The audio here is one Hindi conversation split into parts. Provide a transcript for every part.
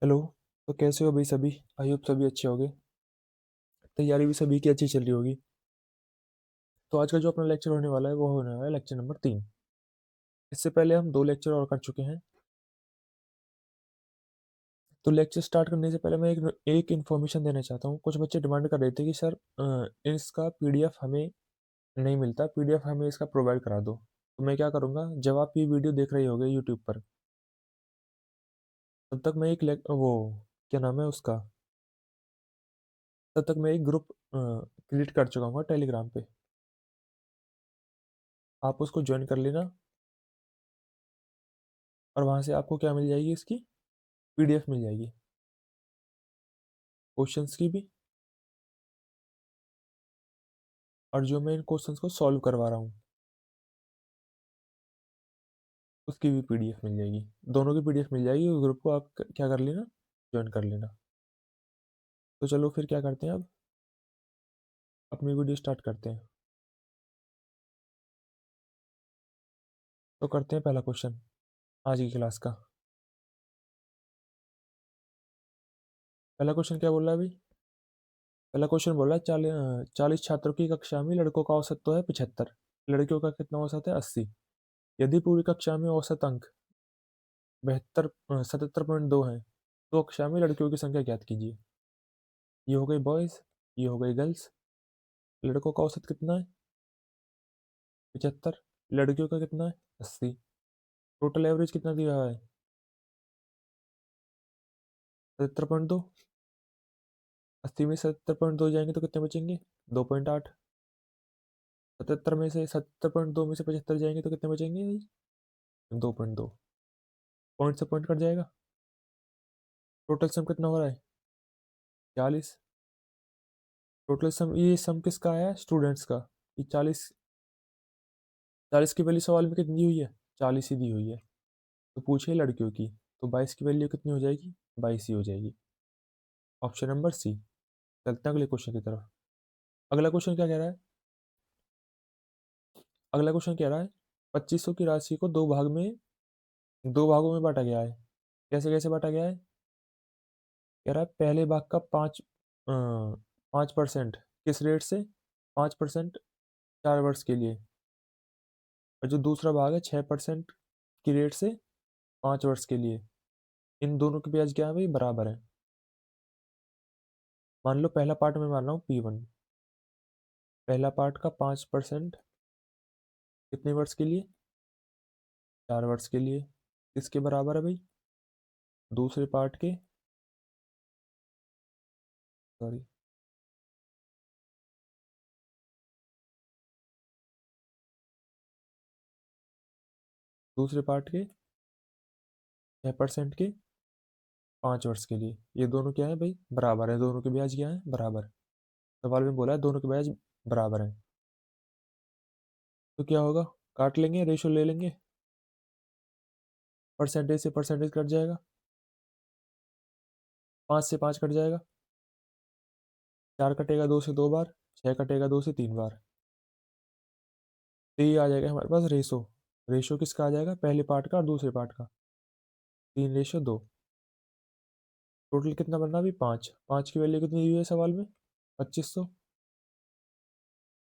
हेलो। तो कैसे हो भाई सभी? आई होप सभी अच्छे होंगे। तैयारी भी सभी की अच्छी चल रही होगी। तो आज का जो अपना लेक्चर होने वाला है वो होने वाला है लेक्चर नंबर 3। इससे पहले हम 2 लेक्चर और कर चुके हैं। तो लेक्चर स्टार्ट करने से पहले मैं एक इन्फॉर्मेशन देना चाहता हूँ। कुछ बच्चे डिमांड कर रहे थे कि सर इसका पीडीएफ हमें नहीं मिलता, पीडीएफ हमें इसका प्रोवाइड करा दो। तो मैं क्या करूँगा, जब आप ये वीडियो देख रहे होगे यूट्यूब पर, तब तक मैं वो क्या नाम है उसका, तब तक मैं एक ग्रुप क्रिएट कर चुका हूँ टेलीग्राम पे। आप उसको ज्वाइन कर लेना और वहाँ से आपको क्या मिल जाएगी, इसकी पीडीएफ मिल जाएगी, क्वेश्चंस की भी, और जो मैं इन क्वेश्चंस को सॉल्व करवा रहा हूँ उसकी भी पीडीएफ मिल जाएगी। दोनों की पीडीएफ मिल जाएगी। उस ग्रुप को आप क्या कर लेना, ज्वाइन कर लेना। तो चलो फिर क्या करते हैं, अब अपनी वीडियो स्टार्ट करते हैं। तो करते हैं पहला क्वेश्चन आज की क्लास का। पहला क्वेश्चन क्या बोल रहा है अभी? पहला क्वेश्चन बोल रहा है 40 छात्रों की कक्षा में लड़कों का औसत तो है 75, लड़कियों का कितना औसत है 80। यदि पूरी कक्षा में औसत अंक 77.2 है तो कक्षा में लड़कियों की संख्या ज्ञात कीजिए। ये हो गई बॉयज, ये हो गई गर्ल्स। लड़कों का औसत कितना है 75, लड़कियों का कितना है 80। टोटल एवरेज कितना दिया हुआ है 77.2। 80 में 77.2 जाएंगे तो कितने बचेंगे 2.8। 77 में से 77.2 में से 75 जाएंगे तो कितने बचेंगे भाई 2.2। पॉइंट से पॉइंट कट जाएगा। टोटल सम कितना हो रहा है 40। टोटल सम, ये सम किसका आया है स्टूडेंट्स का। ये 40, 40 की वैल्यू सवाल में कितनी दी हुई है 40 ही दी हुई है। तो पूछे लड़कियों की, तो 22 की वैल्यू कितनी हो जाएगी 22 ही हो जाएगी। Option number C. चलते हैं अगले क्वेश्चन की तरफ। अगला क्वेश्चन क्या कह रहा है? अगला क्वेश्चन कह रहा है 2500 की राशि को दो भागों में बांटा गया है। कैसे कैसे बांटा गया है? कह रहा है पहले भाग का 5% किस रेट से, 5% 4 वर्ष के लिए, और जो दूसरा भाग है 6% की रेट से 5 वर्ष के लिए। इन दोनों के ब्याज क्या है भाई बराबर है। मान लो पहला पार्ट में मान रहा हूँ P1। पहला पार्ट का 5% कितने वर्ष के लिए 4 वर्ष के लिए, किसके बराबर है भाई दूसरे पार्ट के, सॉरी, दूसरे पार्ट के 6% के 5 वर्ष के लिए। ये दोनों क्या है भाई बराबर है, दोनों के ब्याज क्या है बराबर। सवाल में बोला है दोनों के ब्याज बराबर है। तो क्या होगा, काट लेंगे, रेशो ले लेंगे, परसेंटेज से परसेंटेज कट जाएगा, 5 से 5 कट जाएगा, 4 कटेगा 2 से 2 बार, 6 कटेगा 2 से 3 बार। तो ये आ जाएगा हमारे पास रेशो। रेशो किसका आ जाएगा, पहले पार्ट का और दूसरे पार्ट का, 3:2। टोटल कितना बनना अभी 5। 5 की वैल्यू कितनी दी है सवाल में 2500।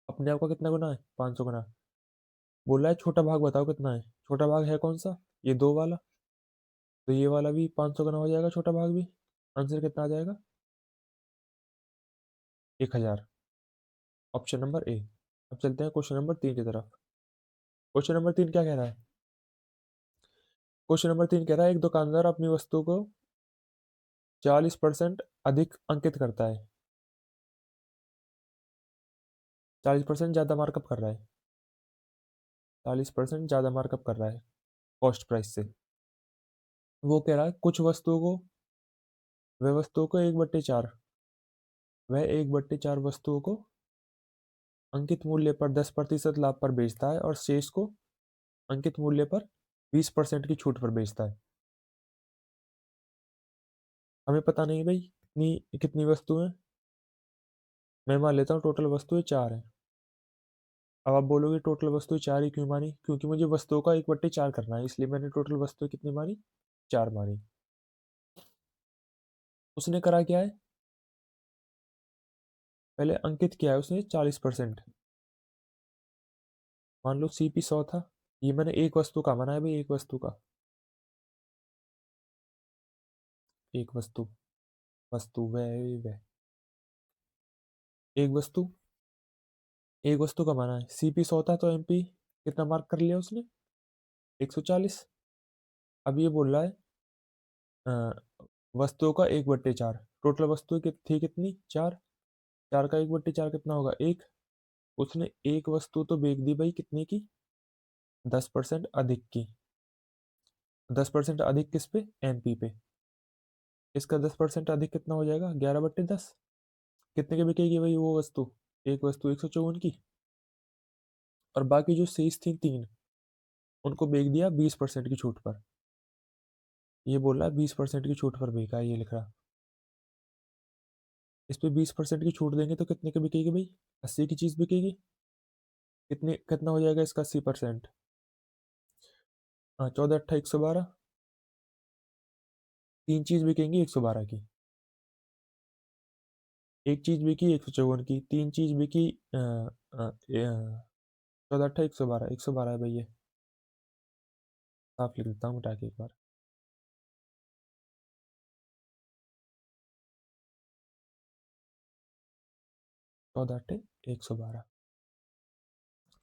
अपने आप का कितना गुना है 500 गुना। बोला है छोटा भाग बताओ कितना है, छोटा भाग है कौन सा, ये 2 वाला। तो ये वाला भी 500 गुना हो जाएगा, छोटा भाग भी। आंसर कितना आ जाएगा 1000। Option number A. अब चलते हैं क्वेश्चन नंबर 3 की तरफ। क्वेश्चन नंबर 3 क्या कह रहा है? क्वेश्चन नंबर 3 कह रहा है एक दुकानदार अपनी वस्तु को 40% अधिक अंकित करता है, 40% ज्यादा मार्कअप कर रहा है, 40% ज्यादा मार्कअप कर रहा है कॉस्ट प्राइस से। वो कह रहा है कुछ वस्तुओं को, वह वस्तुओं को 1/4, वह 1/4 वस्तुओं को अंकित मूल्य पर 10% लाभ पर बेचता है और शेष को अंकित मूल्य पर 20% की छूट पर बेचता है। हमें पता नहीं भाई कितनी कितनी वस्तुएं। मैं मान लेता हूँ टोटल वस्तुएं 4 है। अब आप बोलोगे टोटल वस्तुएं 4 ही क्यों मानी, क्योंकि मुझे वस्तुओं का 1/4 करना है, इसलिए मैंने टोटल वस्तुएं कितनी मानी 4 मानी। उसने करा क्या है, पहले अंकित किया है उसने 40%। मान लो सीपी 100 था, ये मैंने एक वस्तु का माना है भाई, एक वस्तु का, एक वस्तु, वस्तु वह एक वस्तु, एक वस्तु का माना है, सीपी 100 था तो एमपी कितना मार्क कर लिया उसने, 140। अब ये बोल रहा है अ, वस्तुओं का 1/4, टोटल वस्तु थी कितनी, चार, चार का 1/4 कितना होगा, एक। उसने एक वस्तु तो बेच दी भाई, कितने की, 10% अधिक की, 10% अधिक किस पे, एमपी पे। इसका 10% अधिक कितना हो जाएगा, 11/10। कितने की बिकेगी भाई वो वस्तु, एक वस्तु 154 की, और बाकी जो शेष थी तीन, उनको बेच दिया 20% की छूट पर। ये बोल रहा है 20% की छूट पर बेचा है, ये लिख रहा। इस पे 20% की छूट देंगे तो कितने की बिकेगी भाई, 80 की चीज बिकेगी। कितने, कितना हो जाएगा इसका 80%, हाँ, 14 × 8 = 112। तीन चीज बिकेंगी 112 की, एक चीज बिकी 154 की, तीन चीज बिकी 14 × 8 = 112, 112 है भाई ये, साफ लिख देता हूँ मिटा के एक बार। 14 × 8 = 112।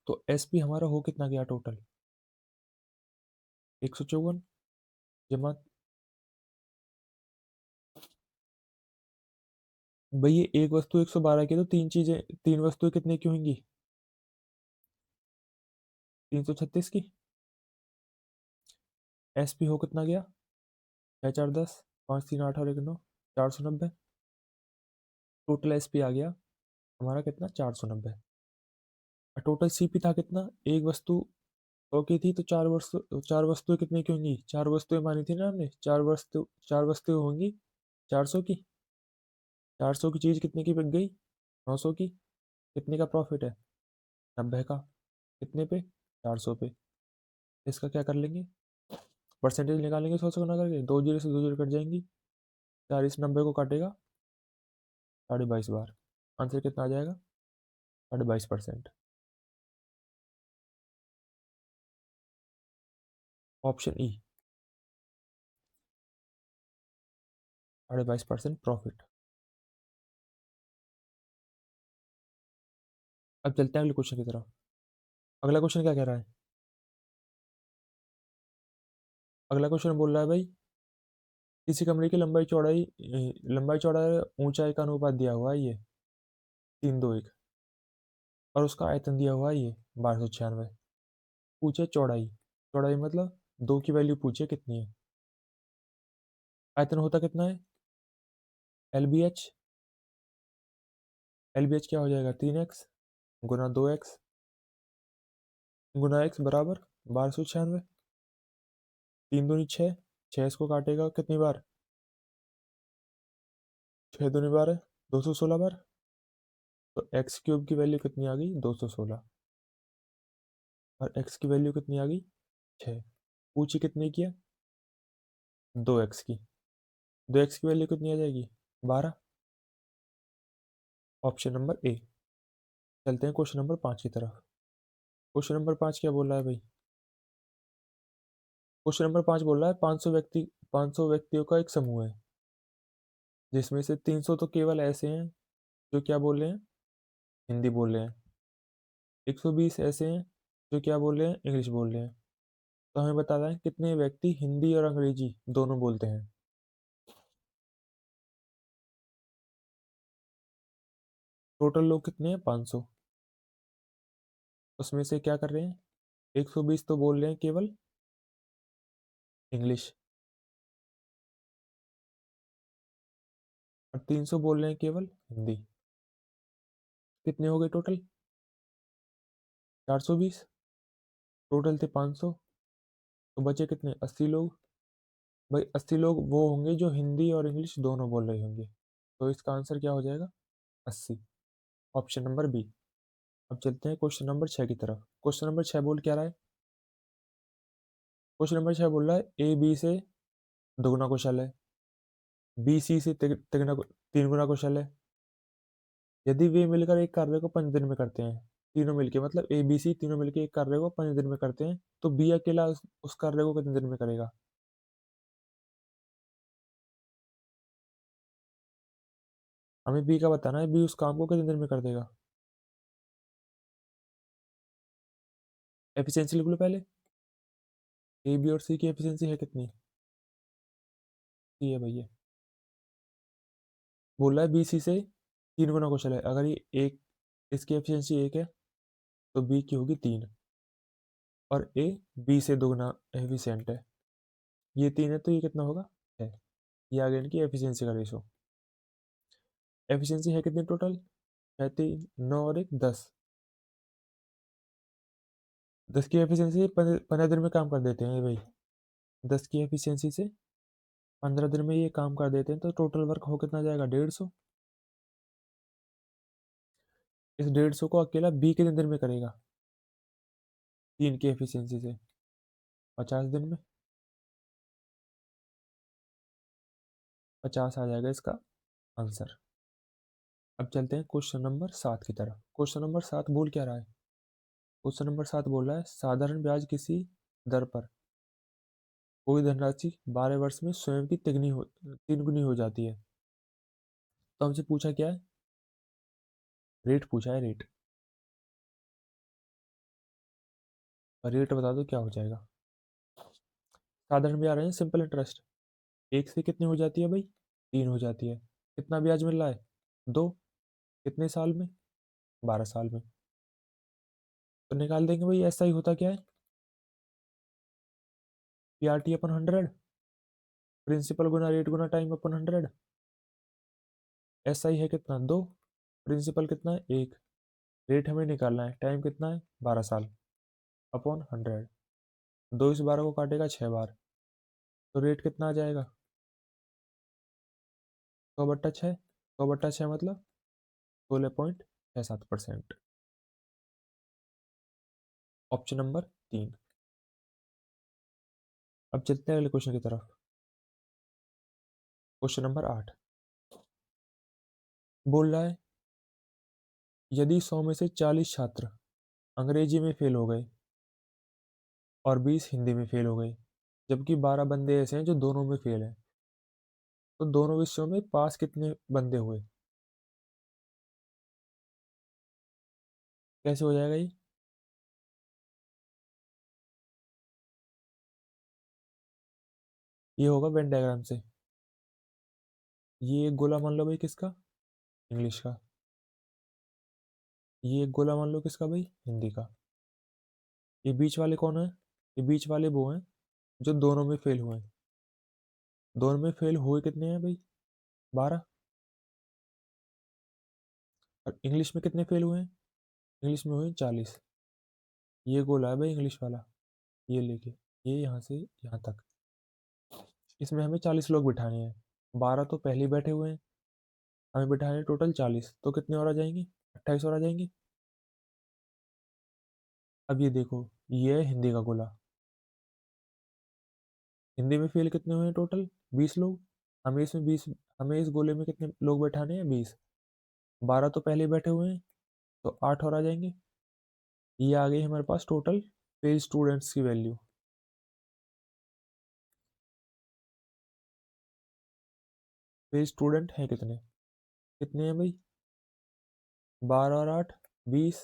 तो एसपी हमारा हो कितना गया टोटल, 154 जमा, भाई ये एक वस्तु 112 की, तो तीन चीजें, तीन वस्तुएं कितने की होंगी, 336 की। एसपी हो कितना गया, 6 4 10, 5 3 8 और 1 9, 490। टोटल एसपी आ गया हमारा कितना, 490। और टोटल सीपी था कितना, एक वस्तु 100 की थी, तो चार वस्तुएं कितने की होंगी, चार वस्तुएं मानी थी ना हमने, चार वस्तुएं होंगी 400 की। 400 की चीज कितने की बिक गई, 900 की। कितने का प्रॉफिट है, 90 का। कितने पे, 400 पे। इसका क्या कर लेंगे, परसेंटेज निकालेंगे, 100 से गुना करके, दो जीरो से दो जीरो कट जाएंगी, 40 90 को काटेगा 22.5 बार। आंसर कितना आ जाएगा, 22%। Option E, 22% profit. अब चलते हैं अगले क्वेश्चन की तरफ। अगला क्वेश्चन क्या कह रहा है, अगला क्वेश्चन बोल रहा है भाई, किसी कमरे की लंबाई चौड़ाई ऊंचाई का अनुपात दिया हुआ है ये 3:2:1, और उसका आयतन दिया हुआ है ये 1296। पूछे चौड़ाई, चौड़ाई मतलब दो की वैल्यू पूछे कितनी है। आयतन होता कितना है, L B H, L B H क्या हो जाएगा, 3x गुना 2x गुना x बराबर 1296। तीन दूनी छः, छः इसको काटेगा कितनी बार, 6 दूनी 12, 216 बार। तो x³ की वैल्यू कितनी आ गई, 216, और x की वैल्यू कितनी आ गई, 6। पूछी कितने की है, 2x की, 2x की वैल्यू कितनी आ जाएगी, 12। Option number A. चलते हैं क्वेश्चन नंबर 5 की तरफ। क्वेश्चन नंबर 5 क्या बोल रहा है भाई, क्वेश्चन नंबर 5 बोल रहा है 500 व्यक्तियों का एक समूह है, जिसमें से 300 तो केवल ऐसे हैं जो क्या बोल रहे हैं, हिंदी बोल रहे हैं, 120 ऐसे हैं जो क्या बोल रहे हैं, इंग्लिश बोल रहे हैं। तो हमें बताना है कितने व्यक्ति हिंदी और अंग्रेजी दोनों बोलते हैं। टोटल लोग कितने हैं, 500। उसमें से क्या कर रहे हैं, 120 तो बोल रहे हैं केवल इंग्लिश, और 300 बोल रहे हैं केवल हिंदी। कितने हो गए टोटल, 420। टोटल थे 500, तो बचे कितने, 80 लोग। भाई 80 लोग वो होंगे जो हिंदी और इंग्लिश दोनों बोल रहे होंगे, तो इसका आंसर क्या हो जाएगा, 80। Option number B. अब चलते हैं क्वेश्चन नंबर 6 की तरफ। क्वेश्चन नंबर 6 बोल क्या रहा है, क्वेश्चन नंबर 6 बोल रहा है ए बी से दोगुना कुशल है, बी सी से तीन गुना कुशल है। यदि वे मिलकर एक कार्य को 5 दिन में करते हैं, तीनों मिलके, मतलब ए बी सी तीनों मिलके एक कार्य को 5 दिन में करते हैं, तो बी अकेला उस कार्य को कितने दिन में करेगा? हमें बी का बताना है, बी उस काम को कितने दिन में कर देगा। एफिशिएंसी लिख लो पहले। ए बी और सी की एफिशिएंसी है कितनी? सी है भैया। बोल रहा है बी सी से 3 गुना कुशल है। अगर ये एक, इसकी एफिशिएंसी 1 है, तो बी की होगी 3, और ए बी से 2 गुना एफिशिएंट है। ये 3 है तो ये कितना होगा? है। ये आ गया इनकी एफिशिएंसी का रेशो। एफिशिएंसी है कितनी टोटल? है 3, 9 और 1, 10। 10 की एफिशिएंसी 15 दिन में काम कर देते हैं ये भाई। 10 की एफिशिएंसी से 15 दिन में ये काम कर देते हैं, तो टोटल वर्क हो कितना जाएगा? 150। इस 150 को अकेला बी कितने दिन में करेगा? 3 की एफिशिएंसी से 50 दिन में। 50 आ जाएगा इसका आंसर। अब चलते हैं क्वेश्चन नंबर 7 की तरफ। क्वेश्चन नंबर 7 बोल क्या रहा है? क्वेश्चन नंबर 7 बोल रहा है साधारण ब्याज किसी दर पर कोई धनराशि 12 वर्ष में स्वयं की 3 गुनी हो जाती है। तो हमसे पूछा क्या है? रेट पूछा है, रेट। और रेट बता दो क्या हो जाएगा। साधारण ब्याज रहे हैं, सिंपल इंटरेस्ट। एक से कितनी हो जाती है भाई? 3 हो जाती है। कितना ब्याज मिल रहा है? 2। कितने साल में? 12 साल में। तो निकाल देंगे भाई, ऐसा ही होता क्या है? पी आर टी अपन 100, प्रिंसिपल गुना रेट गुना टाइम अपन 100। ऐसा ही है कितना? 2। प्रिंसिपल कितना है? 1। रेट हमें निकालना है, टाइम कितना है? 12 साल, अपॉन 100। 2 इस 12 को काटेगा 6 बार, तो रेट कितना आ जाएगा? 100/6। 100/6 मतलब 16.67%। Option number 3। अब चलते हैं अगले क्वेश्चन की तरफ। क्वेश्चन नंबर 8 बोल रहा है यदि 100 में से 40 छात्र अंग्रेजी में फेल हो गए और 20 हिंदी में फेल हो गए, जबकि 12 बंदे ऐसे हैं जो दोनों में फेल हैं, तो दोनों विषयों में पास कितने बंदे हुए? कैसे हो जाएगा ये? ये होगा वेन डायग्राम से। ये एक गोला मान लो भाई, किसका? इंग्लिश का। ये एक गोला मान लो किसका भाई? हिंदी का। ये बीच वाले कौन है? ये बीच वाले वो हैं जो दोनों में फेल हुए हैं। दोनों में फेल हुए कितने हैं भाई? 12। और इंग्लिश में कितने फेल हुए हैं? इंग्लिश में हुए 40। ये गोला है भाई इंग्लिश वाला। ये लेके, ये यहाँ से यहाँ तक, इसमें हमें 40 लोग बिठाने हैं। 12 तो पहले ही बैठे हुए हैं, हमें बिठाने हैं टोटल 40, तो कितने और आ जाएंगे? 28 और आ जाएंगे। अब ये देखो, ये है हिंदी का गोला। हिंदी में फेल कितने हुए हैं टोटल? 20 लोग। हमें इसमें 20, हमें इस गोले में कितने लोग बैठाने हैं? 20। 12 तो पहले ही बैठे हुए हैं, तो 8 और आ जाएंगे। ये आ गई हमारे पास टोटल फेल स्टूडेंट्स की वैल्यू। फेल स्टूडेंट हैं कितने? कितने हैं भाई? 12 और 8, 20।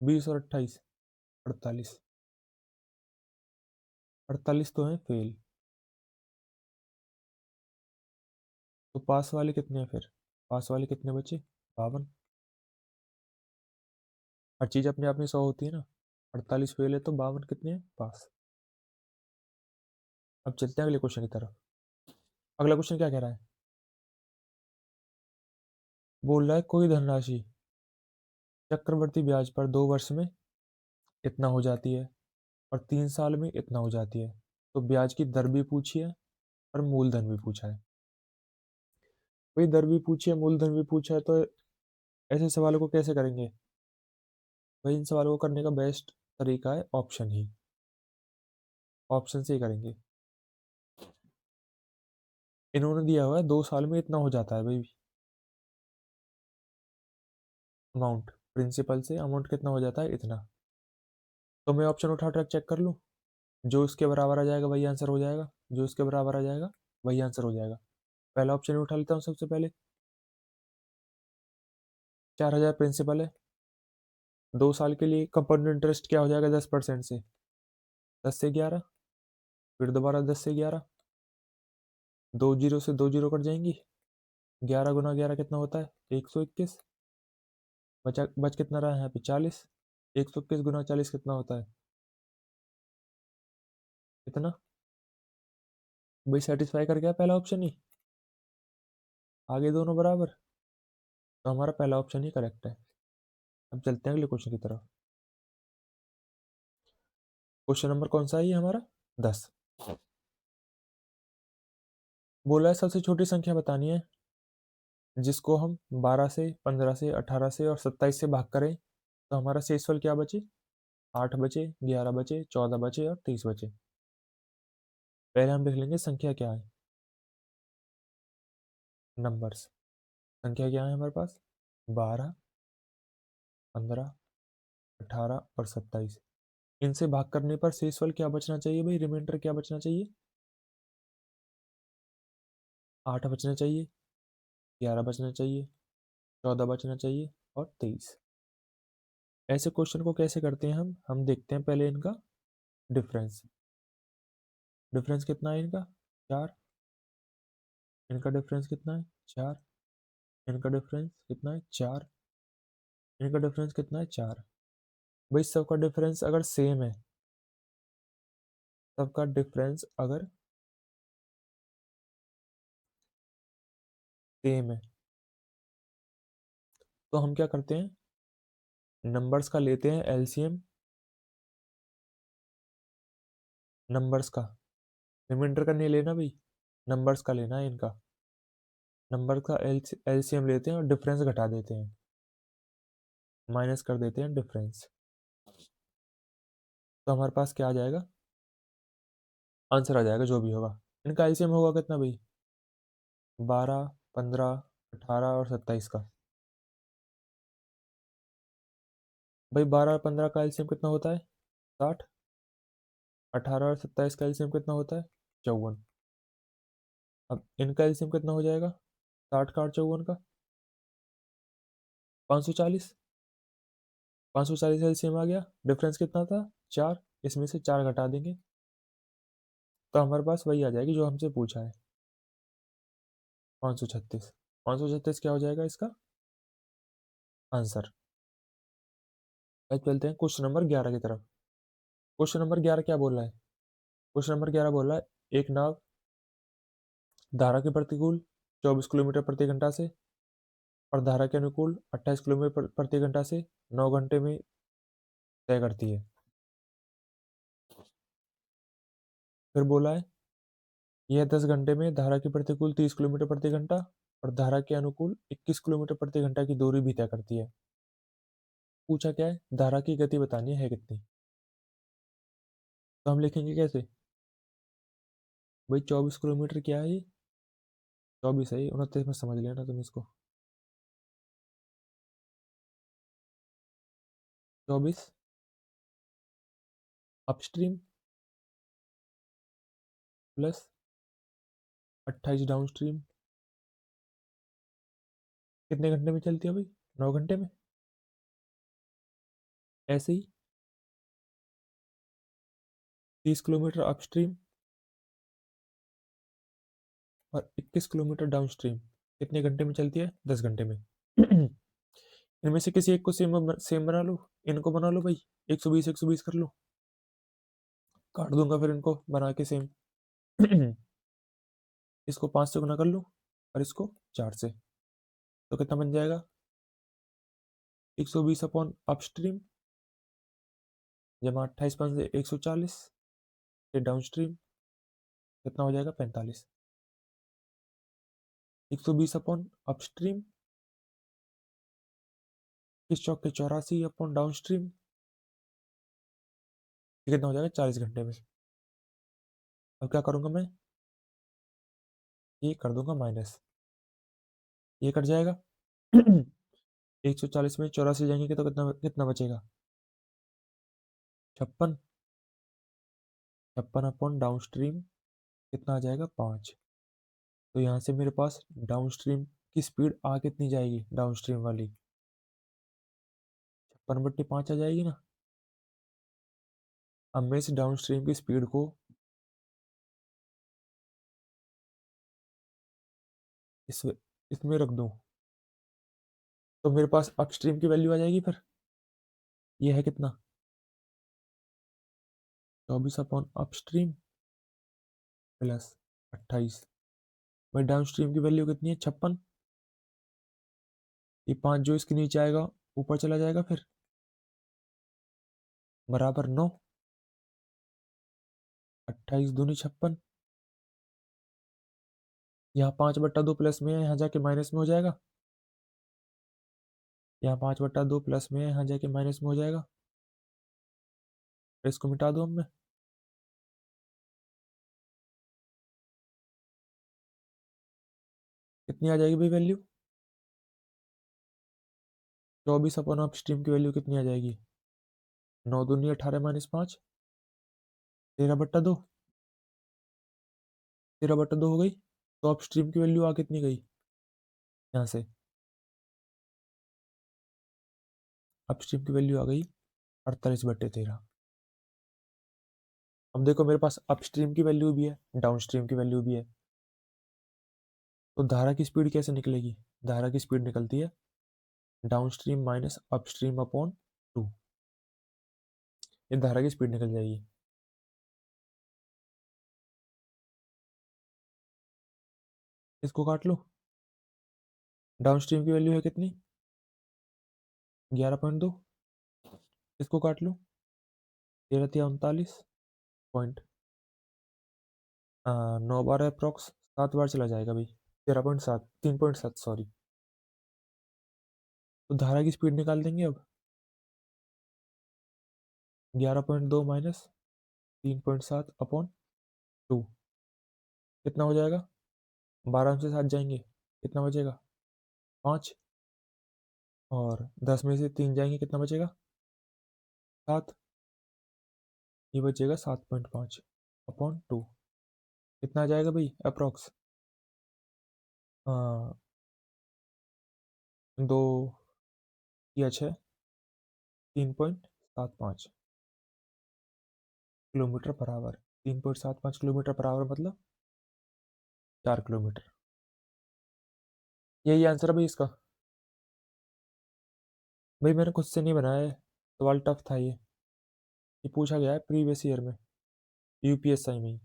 20 और 28, 48। 48 तो हैं फेल। तो पास वाले कितने हैं फिर? पास वाले कितने बचे? 52। हर चीज़ अपने आप में 100 होती है ना। 48 फेल है तो 52 कितने हैं? पास। अब चलते हैं अगले क्वेश्चन की तरफ। अगला क्वेश्चन क्या कह रहा है? बोल रहा है कोई धनराशि चक्रवृद्धि ब्याज पर 2 वर्ष में इतना हो जाती है और 3 साल में इतना हो जाती है। तो ब्याज की दर भी पूछी है और मूलधन भी पूछा है। भाई दर भी पूछी है, मूलधन भी पूछा है, तो ऐसे सवालों को कैसे करेंगे? भाई इन सवालों को करने का बेस्ट तरीका है ऑप्शन ही। ऑप्शन से ही करेंगे। इन्होंने दिया हुआ है 2 साल में इतना हो जाता है भाई अमाउंट, प्रिंसिपल से अमाउंट कितना हो जाता है इतना। तो मैं ऑप्शन उठा उठा चेक कर लूँ, जो इसके बराबर आ जाएगा वही आंसर हो जाएगा, जो इसके बराबर आ जाएगा वही आंसर हो जाएगा। पहला ऑप्शन उठा लेता हूँ सबसे पहले, 4,000 प्रिंसिपल है, 2 साल के लिए कंपाउंड इंटरेस्ट क्या हो जाएगा 10% से, 10 से 11, फिर दोबारा 10 से 11, 2 जीरो से 2 जीरो कट जाएंगी, 11 गुना 11 कितना होता है 121, बच कितना रहा है यहाँ पे 40, 121 गुना 40 कितना होता है कितना। भाई सेटिस्फाई कर गया पहला ऑप्शन ही, आगे दोनों बराबर, तो हमारा पहला ऑप्शन ही करेक्ट है। अब चलते हैं अगले क्वेश्चन की तरफ। क्वेश्चन नंबर कौन सा है ये हमारा 10। बोला है सबसे छोटी संख्या बतानी है जिसको हम 12 से 15 से 18 से और 27 से भाग करें तो हमारा शेषफल क्या बचे, 8 बचे, 11 बचे, 14 बचे और 30 बचे। पहले हम लिख लेंगे संख्या क्या है, नंबर्स। संख्या क्या है हमारे पास 12, 15, 18 और 27। इनसे भाग करने पर शेषफल क्या बचना चाहिए भाई, रिमाइंडर क्या बचना चाहिए, 8 बचना चाहिए, 11 बचना चाहिए, 14 बचना चाहिए और 23। ऐसे क्वेश्चन को कैसे करते हैं हम देखते हैं पहले इनका डिफरेंस। डिफरेंस कितना है इनका 4, इनका डिफरेंस कितना है 4, इनका डिफरेंस कितना है 4, इनका डिफरेंस कितना है 4। भाई सबका डिफरेंस अगर सेम है, सबका डिफरेंस अगर सेम है तो हम क्या करते हैं, नंबर्स का लेते हैं एलसीएम, नंबर्स का, रिमाइंडर का नहीं लेना भाई, नंबर्स का लेना है इनका। नंबर का एलसीएम लेते हैं और डिफरेंस घटा देते हैं, माइनस कर देते हैं डिफरेंस, तो हमारे पास क्या आ जाएगा, आंसर आ जाएगा जो भी होगा। इनका एलसीएम होगा कितना भाई 12, 15, 18 और 27 का। भाई 12 और 15 का एलसीएम कितना होता है 60, 18 और 27 का एलसीएम कितना होता है 54। अब इनका एलसीएम कितना हो जाएगा 60 का और 54 का 540, 540 एलसीएम आ गया, डिफरेंस कितना था 4, इसमें से 4 घटा देंगे तो हमारे पास वही आ जाएगी जो हमसे पूछा है 536। 536 क्या हो जाएगा इसका आंसर। अब चलते हैं क्वेश्चन नंबर 11 की तरफ। क्वेश्चन नंबर 11 क्या बोल रहा है, क्वेश्चन नंबर 11 बोल रहा है एक नाव धारा के प्रतिकूल 24 किलोमीटर प्रति घंटा से और धारा के अनुकूल 28 किलोमीटर प्रति घंटा से 9 घंटे में तय करती है। फिर बोला है यह 10 घंटे में धारा के प्रतिकूल 30 किलोमीटर प्रति घंटा और धारा के अनुकूल 21 किलोमीटर प्रति घंटा की दूरी भी तय करती है। पूछा क्या है, धारा की गति बतानी है कितनी। तो हम लिखेंगे कैसे, भाई 24 किलोमीटर क्या है ये, 24 है, 29 में समझ लेना तुम इसको, 24 अपस्ट्रीम प्लस 28 डाउनस्ट्रीम, कितने घंटे में चलती है भाई 9 घंटे में। ऐसे ही 30 किलोमीटर अपस्ट्रीम और 21 किलोमीटर डाउनस्ट्रीम कितने घंटे में चलती है 10 घंटे में। इनमें से किसी एक को सेम सेम बना लो, इनको बना लो भाई 120 120 कर लो, काट दूंगा फिर इनको बना के सेम। इसको 5 से गुना कर लो और इसको 4 से, तो कितना बन जाएगा 120 अपॉन अपस्ट्रीम जमा 28 5 से 140 फिर डाउनस्ट्रीम कितना हो जाएगा 45। 120 अपॉन अपस्ट्रीम इस चौक के 84 अपॉन डाउनस्ट्रीम, ये कितना हो जाएगा 40 घंटे में। अब क्या करूंगा मैं, ये कर दूंगा माइनस, ये कट जाएगा। 140 में 84 जाएंगे तो कितना कितना बचेगा? 56। 56 अपॉन डाउन स्ट्रीम कितना आ जाएगा? 5। तो यहाँ से मेरे पास डाउन स्ट्रीम की स्पीड आ कितनी जाएगी? डाउन स्ट्रीम वाली 56/5 आ जाएगी ना। अब मैं इस डाउन स्ट्रीम की स्पीड को इस इसमें रख दूं तो मेरे पास अपस्ट्रीम की वैल्यू आ जाएगी फिर। ये है कितना? 24 अपॉन अपस्ट्रीम प्लस 28। भाई डाउन स्ट्रीम की वैल्यू कितनी है? 56। ये 5 जो इसके नीचे आएगा ऊपर चला जाएगा फिर, बराबर 9। 28 दूनी 56। यहाँ 5/2 प्लस में है, यहाँ जाके माइनस में हो जाएगा। यहाँ 5/2 प्लस में है, यहाँ जाके माइनस में हो जाएगा। तो इसको मिटा दूं अब मैं। कितनी आ जाएगी भाई वैल्यू? 24 अपॉन अपस्ट्रीम की वैल्यू कितनी आ जाएगी? 9 दूनी 18 माइनस 5, 13/2। 13/2 हो गई। तो अपस्ट्रीम की वैल्यू आ कितनी गई यहाँ से? अपस्ट्रीम की वैल्यू आ गई 48/13। अब देखो मेरे पास अपस्ट्रीम की वैल्यू भी है, डाउन स्ट्रीम की वैल्यू भी है। तो धारा की स्पीड कैसे निकलेगी? धारा की स्पीड निकलती है down stream minus upstream upon 2। ये धारा की स्पीड निकल जाएगी। इसको काट लो। डाउन स्ट्रीम की वैल्यू है कितनी? 11.2। इसको काट लो। 13 या 39 पॉइंट 9 बार अप्रॉक्स 7 बार चला जाएगा भाई। 13.7, 3.7 सॉरी। तो धारा की स्पीड निकाल देंगे अब। 11.2 माइनस 3.7 अपॉन 2 कितना हो जाएगा? 12 से 7 जाएंगे, कितना बचेगा? 5। और 10 में से 3 जाएंगे, कितना बचेगा? 7। ये बचेगा 7.5 अपॉन 2। कितना आ जाएगा भाई अप्रॉक्स? हाँ, 2 या 6, 3.75 kilometre per hour. 3.75 kilometre per hour मतलब 4 किलोमीटर। यही आंसर है भाई इसका। भाई मैंने खुद से नहीं बनाया है, सवाल टफ था ये पूछा गया है प्रीवियस ईयर में, यूपीएसआई में ही।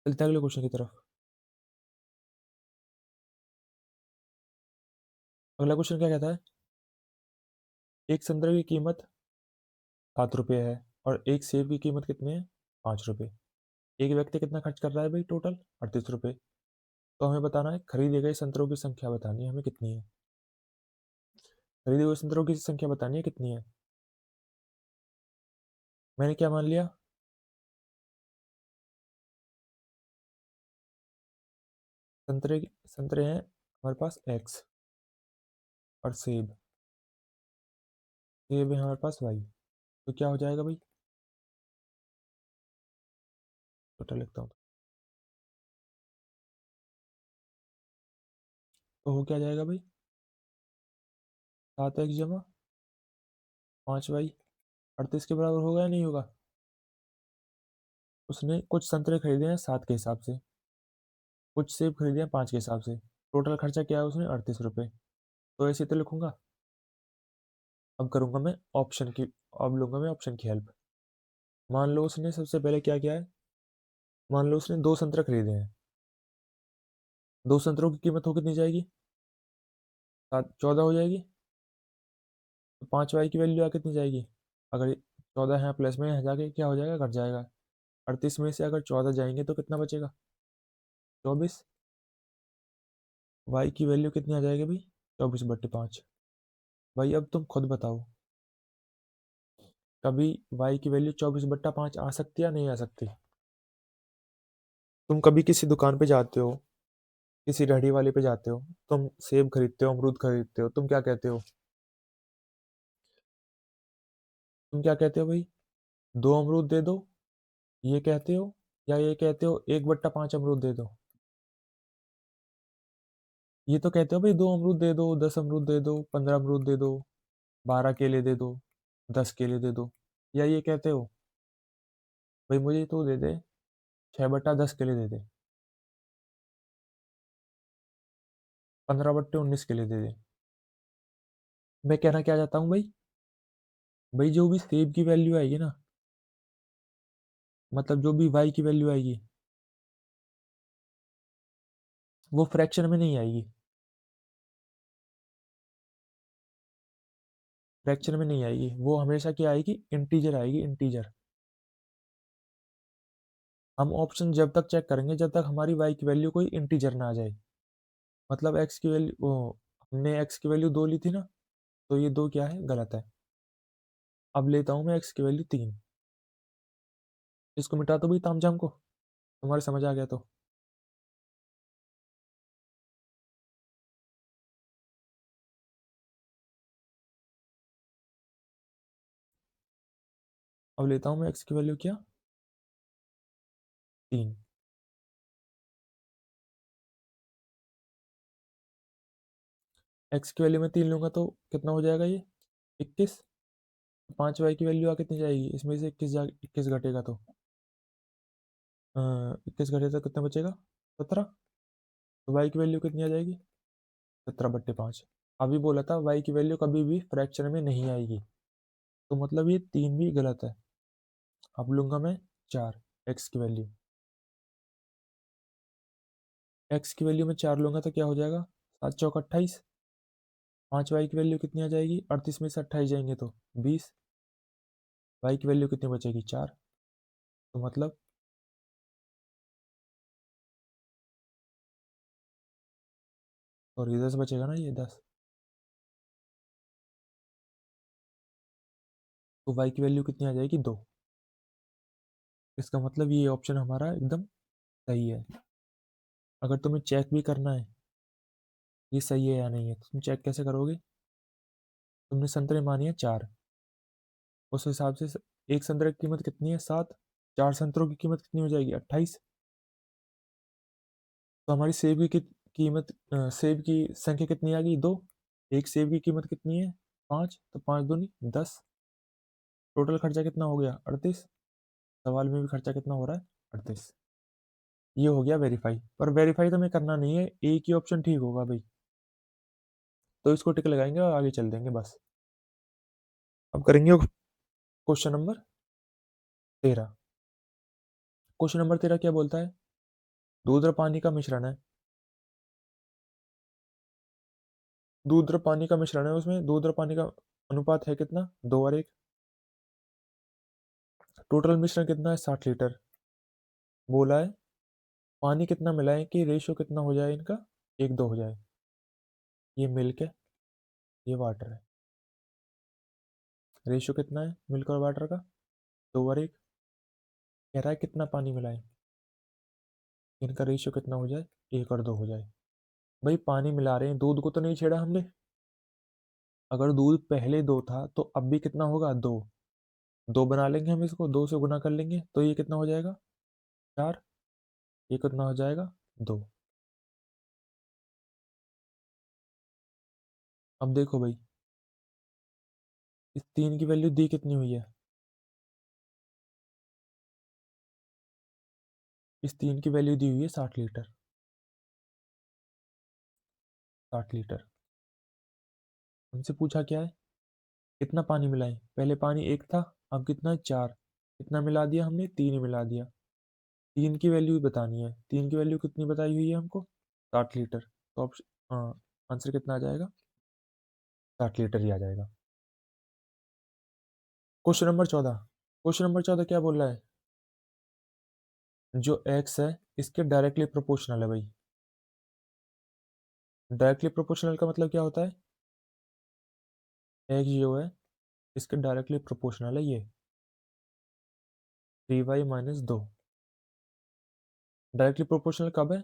चलते हैं अगले क्वेश्चन की तरफ। अगला क्वेश्चन क्या कहता है? एक संतरे की कीमत 7 रुपये है और एक सेब की कीमत कितनी है? 5 रुपये। एक व्यक्ति कितना खर्च कर रहा है भाई? टोटल 38 रुपये। तो हमें बताना है खरीदे गए संतरों की संख्या बतानी है हमें, कितनी है? खरीदे हुए संतरों की संख्या बतानी है कितनी है। मैंने क्या मान लिया? संतरे हैं हमारे पास एक्स, और सेब है हमारे पास वाई। तो क्या हो जाएगा भाई? टोटल लिखता हूँ। तो हो क्या जाएगा भाई? 7x जमा 5y 38 के बराबर होगा या नहीं होगा? उसने कुछ संतरे खरीदे हैं 7 के हिसाब से, कुछ सेब खरीदे हैं 5 के हिसाब से। टोटल खर्चा क्या है उसने? 38 रुपये। तो ऐसे तो लिखूंगा। अब करूंगा मैं ऑप्शन की, अब लूंगा मैं ऑप्शन की हेल्प। मान लो उसने सबसे पहले क्या किया है, मान लो उसने 2 संतरे खरीदे हैं। 2 संतरों की कीमत हो कितनी जाएगी? 14 हो जाएगी। तो 5y की वैल्यू आ कितनी जाएगी? अगर 14 है प्लस में, यहाँ जाके क्या हो जाएगा? घट जाएगा। 38 में से अगर 14 जाएंगे तो कितना बचेगा? 24। y की वैल्यू कितनी आ जाएगी भाई? 24/5। भाई अब तुम खुद बताओ, कभी y की वैल्यू 24/5 आ सकती है या नहीं आ सकती? तुम कभी किसी दुकान पे जाते हो, किसी रेहड़ी वाले पे जाते हो, तुम सेब खरीदते हो, अमरूद खरीदते हो, तुम क्या कहते हो? तुम क्या कहते हो भाई? 2 अमरूद दे दो, ये कहते हो? या ये कहते हो 1/5 अमरूद दे दो? ये तो कहते हो भाई 2 अमरूद दे दो, 10 अमरूद दे दो, 15 अमरूद दे दो, 12 केले दे दो, 10 केले दे दो, या ये कहते हो भाई मुझे तो दे दे 6/10 केले दे दे, 15/19 केले दे दे? मैं कहना क्या चाहता हूँ भाई, भाई जो भी सेब की वैल्यू आएगी ना, मतलब जो भी वाई की वैल्यू आएगी, वो फ्रैक्शन में नहीं आएगी। फ्रैक्शन में नहीं आएगी, वो हमेशा क्या आएगी? इंटीजर आएगी, इंटीजर। हम ऑप्शन जब तक चेक करेंगे जब तक हमारी वाई की वैल्यू कोई इंटीजर ना आ जाए। मतलब एक्स की वैल्यू, हमने एक्स की वैल्यू 2 ली थी ना, तो ये 2 क्या है? गलत है। अब लेता हूँ मैं एक्स की वैल्यू 3। इसको मिटा दो भाई तामझाम को, तुम्हारे समझ आ गया तो। अब लेता हूँ मैं एक्स की वैल्यू क्या? 3। एक्स की वैल्यू में 3 लूंगा तो कितना हो जाएगा ये? 21। 5 वाई की वैल्यू आ कितनी जाएगी इसमें से? 21 घटेगा तो 21 घटे तो कितना बचेगा? 17। तो वाई की वैल्यू कितनी आ जाएगी? 17/5। अभी बोला था वाई की वैल्यू कभी भी फ्रैक्शन में नहीं आएगी, तो मतलब ये 3 भी गलत है। अब लूंगा मैं 4, एक्स की वैल्यू। एक्स की वैल्यू में 4 लूंगा तो क्या हो जाएगा? 7 चौक 28। 5 वाई की वैल्यू कितनी आ जाएगी? 38 में से 28 जाएंगे तो 20। वाई की वैल्यू कितनी बचेगी? 4। तो मतलब और ये 10 बचेगा ना, ये 10। तो वाई की वैल्यू कितनी आ जाएगी? 2। इसका मतलब ये ऑप्शन हमारा एकदम सही है। अगर तुम्हें चेक भी करना है ये सही है या नहीं है, तो तुम चेक कैसे करोगे? तुमने संतरे मानी है 4, उस हिसाब से एक संतरे की कीमत कितनी है? 7। 4 संतरों की कीमत कितनी हो जाएगी? 28। तो हमारी सेब की कीमत, सेब की संख्या कितनी आ गई? 2। एक सेब की कीमत कितनी है? 5। तो 5 दूनी 10। टोटल खर्चा कितना हो गया? 38। सवाल में भी खर्चा कितना हो रहा है? 38। ये हो गया वेरीफाई, पर वेरीफाई तो हमें करना नहीं है, एक ही ऑप्शन ठीक होगा भाई, तो इसको टिक लगाएंगे और आगे चल देंगे बस। अब करेंगे क्वेश्चन नंबर 13। क्वेश्चन नंबर 13 क्या बोलता है? दूध और पानी का मिश्रण है। दूध और पानी का मिश्रण है, उसमें दूध और पानी का अनुपात है कितना? 2 और 1। टोटल मिश्रण कितना है? 60 लीटर। बोला है पानी कितना मिलाएं कि रेशियो कितना हो जाए इनका? 1:2 हो जाए। ये मिल्क है, ये वाटर है। रेशियो कितना है मिल्क और वाटर का? 2 और 1। कह रहा है कितना पानी मिलाएं, इनका रेशियो कितना हो जाए? 1 और 2 हो जाए। भाई पानी मिला रहे हैं, दूध को तो नहीं छेड़ा हमने। अगर दूध पहले 2 था तो अब भी कितना होगा? 2। 2 बना लेंगे हम, इसको 2 से गुना कर लेंगे तो ये कितना हो जाएगा? 4। ये कितना हो जाएगा? 2। अब देखो भाई, इस 3 की वैल्यू दी कितनी हुई है? इस 3 की वैल्यू दी हुई है 60 लीटर। 60 लीटर। हमसे पूछा क्या है? कितना पानी मिलाएं? पहले पानी 1 था, अब कितना है? 4। कितना मिला दिया हमने? 3 मिला दिया। 3 की वैल्यू बतानी है, 3 की वैल्यू कितनी बताई हुई है हमको? 60 लीटर। तो ऑप्शन, आंसर कितना आ जाएगा? 60 लीटर ही आ जाएगा। Question number 14। क्वेश्चन नंबर 14 क्या बोल रहा है? जो एक्स है इसके डायरेक्टली प्रोपोर्शनल है भाई। डायरेक्टली प्रोपोर्शनल का मतलब क्या होता है? एक्स जो है इसके डायरेक्टली प्रोपोर्शनल है ये 3y - 2। डायरेक्टली प्रोपोर्शनल कब है?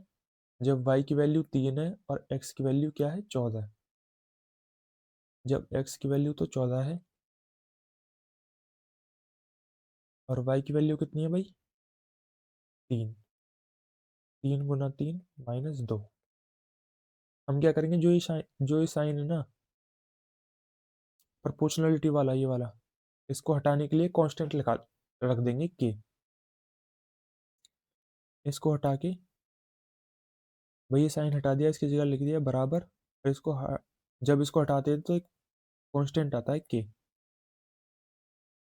जब y की वैल्यू 3 है और x की वैल्यू क्या है? 14। जब x की वैल्यू तो 14 है और y की वैल्यू कितनी है भाई? 3। 3 गुना 3 -2। हम क्या करेंगे, जो ये साइन है ना, प्रोपोर्शनलिटी वाला, ये वाला, इसको हटाने के लिए कांस्टेंट लिखा रख देंगे के। इसको हटा के भाई ये साइन हटा दिया, इसकी जगह लिख दिया बराबर, और जब इसको हटाते हैं तो एक कांस्टेंट आता है के।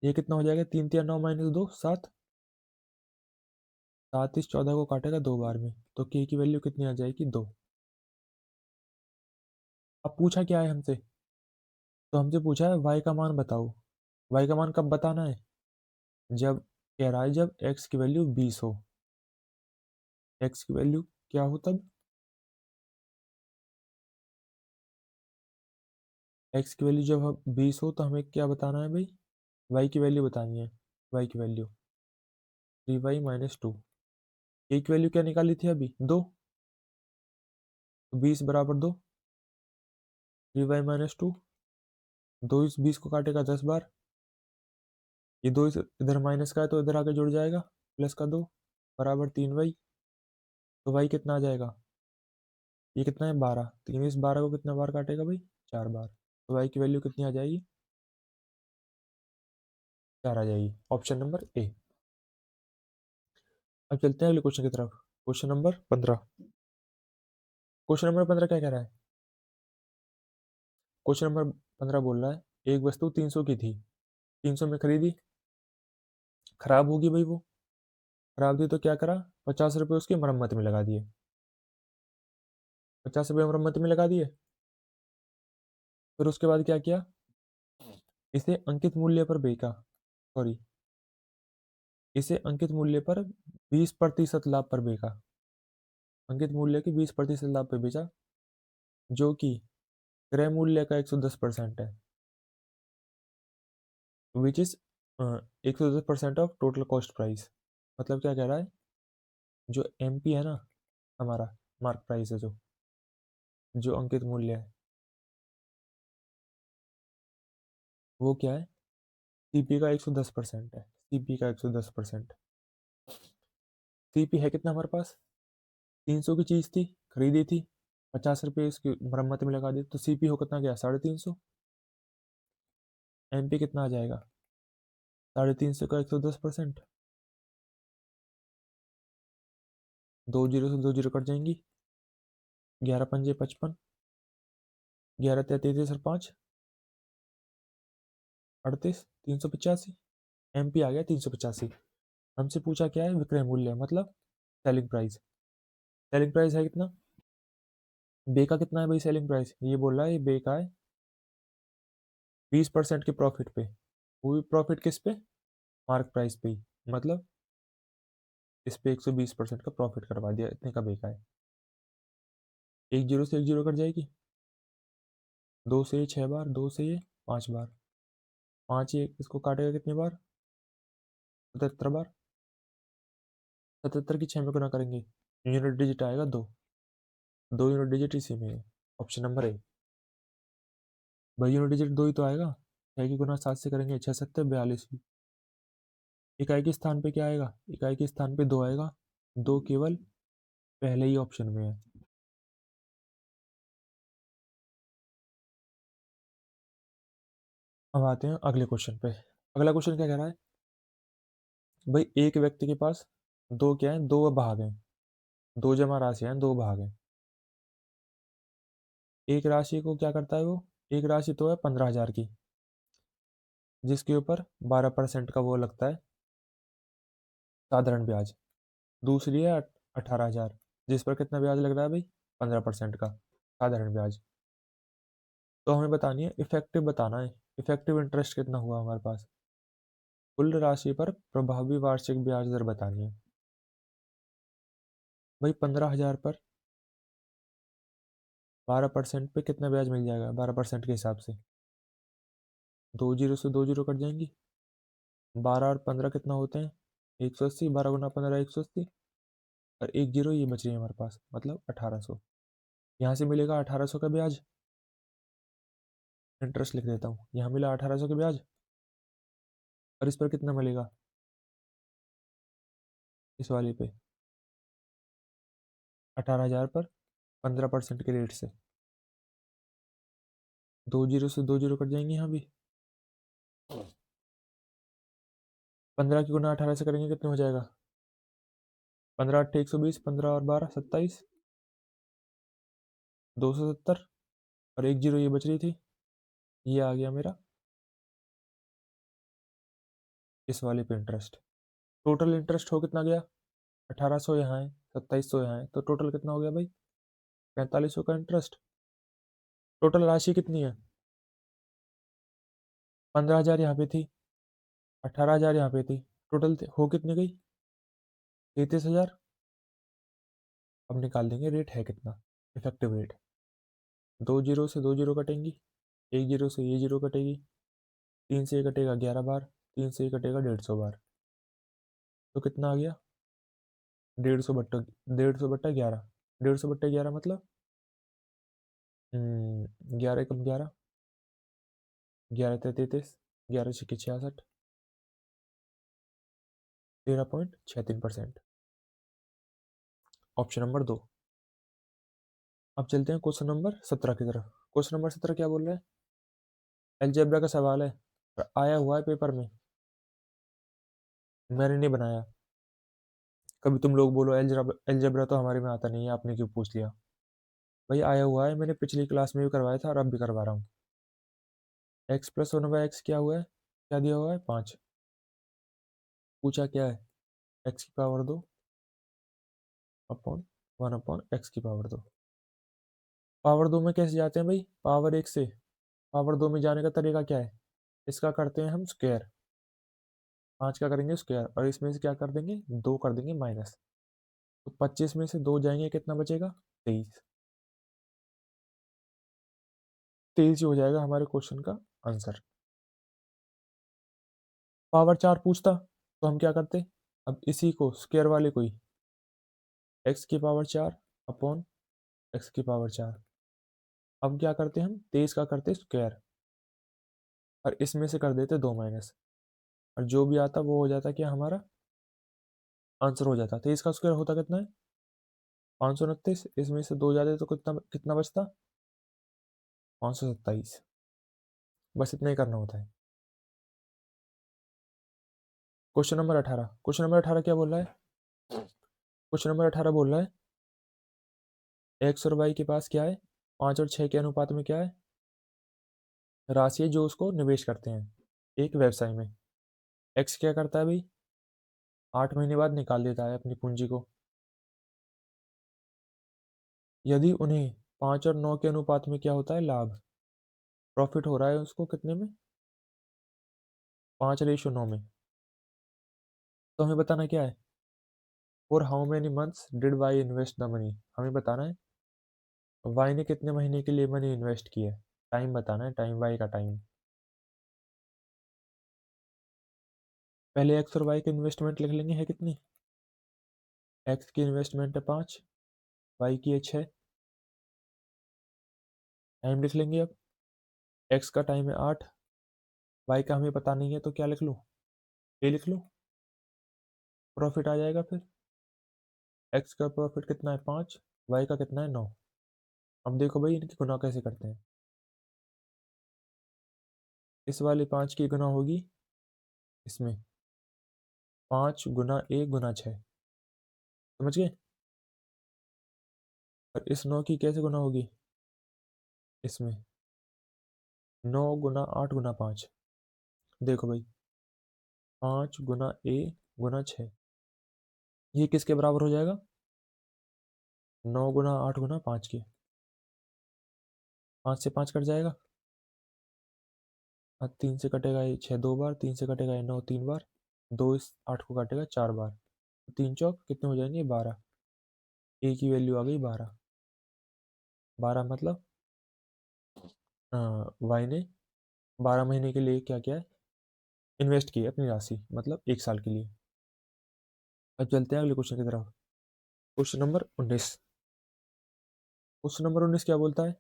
ये कितना हो जाएगा? 3 3 9 -2 7। 7 इस 14 को काटेगा 2 बार में, तो के की वैल्यू कितनी आ जाएगी? 2। अब पूछा क्या है हमसे? तो हमसे पूछा है y का मान बताओ। y का मान कब बताना है? जब कह रहा है जब x की वैल्यू 20 हो। x की वैल्यू क्या हो तब? x की वैल्यू जब 20 हो तो हमें क्या बताना है भाई? y की वैल्यू बतानी है। y की वैल्यू 3y -2। a की वैल्यू क्या निकाली थी अभी? 2। तो 20 बराबर 2। 3y -2। 2 इस 20 को काटेगा 10 बार। ये 2 इधर माइनस का है तो इधर आके जुड़ जाएगा, प्लस का 2 बराबर 3y। तो y कितना आ जाएगा? ये कितना है? 12। 3 इस 12 को कितना बार काटेगा भाई? 4 बार। तो y की वैल्यू कितनी आ जाएगी? 4 आ जाएगी। Option number A. अब चलते हैं अगले क्वेश्चन की तरफ। Question number 15। क्वेश्चन नंबर 15 क्या कह रहा है? क्वेश्चन नंबर 15 बोल रहा है एक वस्तु 300 की थी, 300 में खरीदी, खराब होगी भाई वो। खराब थी तो क्या करा? 50 रुपये उसकी मरम्मत में लगा दिए। 50 रुपये मरम्मत में लगा दिए। फिर उसके बाद क्या किया? इसे अंकित मूल्य पर बेचा। सॉरी, इसे अंकित मूल्य पर 20% लाभ पर बेचा। अंकित मूल्य के 20% लाभ पर बेचा, जो कि क्रय मूल्य का 110% है, which is 110% of total cost price. मतलब क्या कह रहा है? जो एमपी है ना हमारा, मार्क प्राइस है, जो अंकित मूल्य है, वो क्या है? सीपी का 110% है। सीपी का 110%। सीपी है कितना हमारे पास? 300 की चीज़ थी, खरीदी थी, 50 रुपये इसकी मरम्मत में लगा दी, तो सीपी हो कितना गया? 350। एमपी कितना आ जाएगा? 350 का 110%। 2 जीरो से 2 जीरो कट जाएंगी। 11 पंजे 55। 11 33 और 5 38। 385। एमपी आ गया 385। हमसे पूछा क्या है? विक्रय मूल्य, मतलब सेलिंग प्राइस। सेलिंग प्राइस है कितना? बे का कितना है भाई सेलिंग प्राइस? ये बोल रहा है ये बे का है 20% के प्रॉफिट पे। वो भी प्रॉफिट किस पे? मार्क प्राइस पे ही। मतलब इस पे 120% का प्रॉफिट करवा दिया, इतने का बेचा है। 1 जीरो से 1 जीरो कट जाएगी। 2 से ये 6 बार, 2 से ये 5 बार। 5 ये इसको काटेगा कितनी बार? 77 बार। 77 की 6 में गुना करेंगे, यूनिट डिजिट आएगा 2। 2 यूनिट डिजिट इसी में है। Option number A. भाई यूनिट डिजिट 2 ही तो आएगा। 6 की गुना 7 से करेंगे, 6 7 42। इकाई के स्थान पे क्या आएगा? इकाई के स्थान पे 2 आएगा। 2 केवल पहले ही ऑप्शन में है। अब आते हैं अगले क्वेश्चन पे। अगला क्वेश्चन क्या कह रहा है? भाई एक व्यक्ति के पास दो क्या है? दो भाग हैं। दो जमा राशि हैं, दो भाग हैं। एक राशि को क्या करता है वो? एक राशि तो है 15,000 की, जिसके ऊपर 12% का वो लगता है, साधारण ब्याज। दूसरी है 18,000, जिस पर कितना ब्याज लग रहा है भाई? 15% का साधारण ब्याज। तो हमें बतानी है इफेक्टिव, बताना है इफेक्टिव इंटरेस्ट कितना हुआ हमारे पास। कुल राशि पर प्रभावी वार्षिक ब्याज दर बतानी है। भाई 15,000 पर 12% पे कितना ब्याज मिल जाएगा? 12% के हिसाब से 2 जीरो से 2 जीरो कट जाएंगी। 12 और 15 कितना होते हैं? 180। 12 गुना 15 180। और एक जीरो ये बच रही है हमारे पास, मतलब 1800। यहाँ से मिलेगा 1800 का ब्याज, इंटरेस्ट लिख देता हूँ, यहाँ मिला 1800 का ब्याज। और इस पर कितना मिलेगा, इस वाले पे 18,000 पर 15% के रेट से। दो जीरो से दो जीरो कट जाएंगे यहाँ भी। 15 की गुना 18 से करेंगे कितने हो जाएगा, 15 अट्ठे 120, 15 और 12 27, 270। और एक जीरो ये बच रही थी, ये आ गया मेरा इस वाले पे इंटरेस्ट। टोटल इंटरेस्ट हो कितना गया, 1800 यहाँ है, 2700 यहाँ है, तो टोटल कितना हो गया भाई, 4500 का इंटरेस्ट। टोटल राशि कितनी है, 15,000 यहाँ पे थी, 18,000 यहाँ पे थी, टोटल हो कितनी गई, 33,000। अब निकाल देंगे रेट है कितना, इफेक्टिव रेट। दो जीरो से दो जीरो कटेंगी, एक जीरो से ये जीरो कटेगी, तीन से ये कटेगा 11 बार, तीन से ये कटेगा 150 बार, तो कितना आ गया, 150 बट्टा 150 बट्टा 11, मतलब 11 कम 11, 11 33, 11 66, 13.63%। ऑप्शन नंबर दो। अब चलते हैं क्वेश्चन नंबर 17 की तरफ। क्वेश्चन नंबर 17 क्या बोल रहा है, अलजेब्रा का सवाल है, आया हुआ है पेपर में, मैंने नहीं बनाया। कभी तुम लोग बोलो अलजेब्रा तो हमारे में आता नहीं है, आपने क्यों पूछ लिया। भाई आया हुआ है, मैंने पिछली क्लास में भी करवाया था और अब भी करवा रहा हूँ। X plus one by x क्या हुआ है, क्या दिया हुआ है 5। पूछा क्या है, एक्स की पावर दो अपॉन 1/x की पावर दो। पावर दो में कैसे जाते हैं भाई, पावर एक से पावर दो में जाने का तरीका क्या है, इसका करते हैं हम स्क्वायर, 5 का करेंगे स्क्वायर, और इसमें से क्या कर देंगे, 2 कर देंगे माइनस। तो 25 में से 2 जाएंगे, कितना बचेगा, 23। 23 हो जाएगा हमारे क्वेश्चन का आंसर। पावर 4 पूछता तो हम क्या करते, अब इसी को स्क्वायर वाले को ही, एक्स की पावर 4 अपॉन एक्स की पावर 4। अब क्या करते हम, 23 का करते स्क्वायर, और इसमें से कर देते 2 माइनस, और जो भी आता वो हो जाता क्या हमारा आंसर हो जाता। 23 का स्क्वायर होता कितना है, 529, इसमें से 2 जाते तो कितना कितना बचता, 527। बस इतना ही करना होता है। क्वेश्चन नंबर 18 क्या बोल रहा है, क्वेश्चन नंबर 18 बोल रहा है एक्स और वाई के पास क्या है, 5 और 6 के अनुपात में क्या है, राशि है जो उसको निवेश करते हैं एक व्यवसाय में। एक्स क्या करता है भाई, 8 महीने बाद निकाल देता है अपनी पूंजी को। यदि उन्हें 5 और 9 के अनुपात में क्या होता है, लाभ, प्रॉफिट हो रहा है उसको कितने में, 5:9 में, तो हमें बताना क्या है, for how many months did Y invest the money, हमें बताना है वाई ने कितने महीने के लिए मनी इन्वेस्ट किया है, टाइम बताना है, टाइम, वाई का टाइम। पहले एक्स और वाई की इन्वेस्टमेंट लिख लेंगे, है कितनी, एक्स की इन्वेस्टमेंट है 5, वाई की है 6। टाइम लिख लेंगे अब, एक्स का टाइम है 8, वाई का हमें पता नहीं है तो क्या लिख लूँ, ए लिख लूँ, प्रॉफिट आ जाएगा फिर। एक्स का प्रॉफिट कितना है 5, वाई का कितना है 9। अब देखो भाई इनकी गुना कैसे करते हैं, इस वाले 5 की गुना होगी इसमें, 5 गुना 1 गुना 6, समझ गए। और इस 9 की कैसे गुना होगी, इसमें 9 गुना 8 गुना 5। देखो भाई 5 गुना 1 गुना 6, ये किसके बराबर हो जाएगा, 9 गुना 8 गुना 5 के। 5 से 5 कट जाएगा, और 3 से कटेगा ये 6 2 बार, 3 से कटेगा ये 9 3 बार, 2 इस 8 को काटेगा 4 बार, 3 चौक कितने हो जाएंगे 12, ए की वैल्यू आ गई 12। 12 मतलब वाई ने 12 महीने के लिए क्या किया है, इन्वेस्ट की है अपनी राशि, मतलब 1 साल के लिए। अब चलते हैं अगले क्वेश्चन की तरफ। Question number 19। क्वेश्चन नंबर 19 क्या बोलता है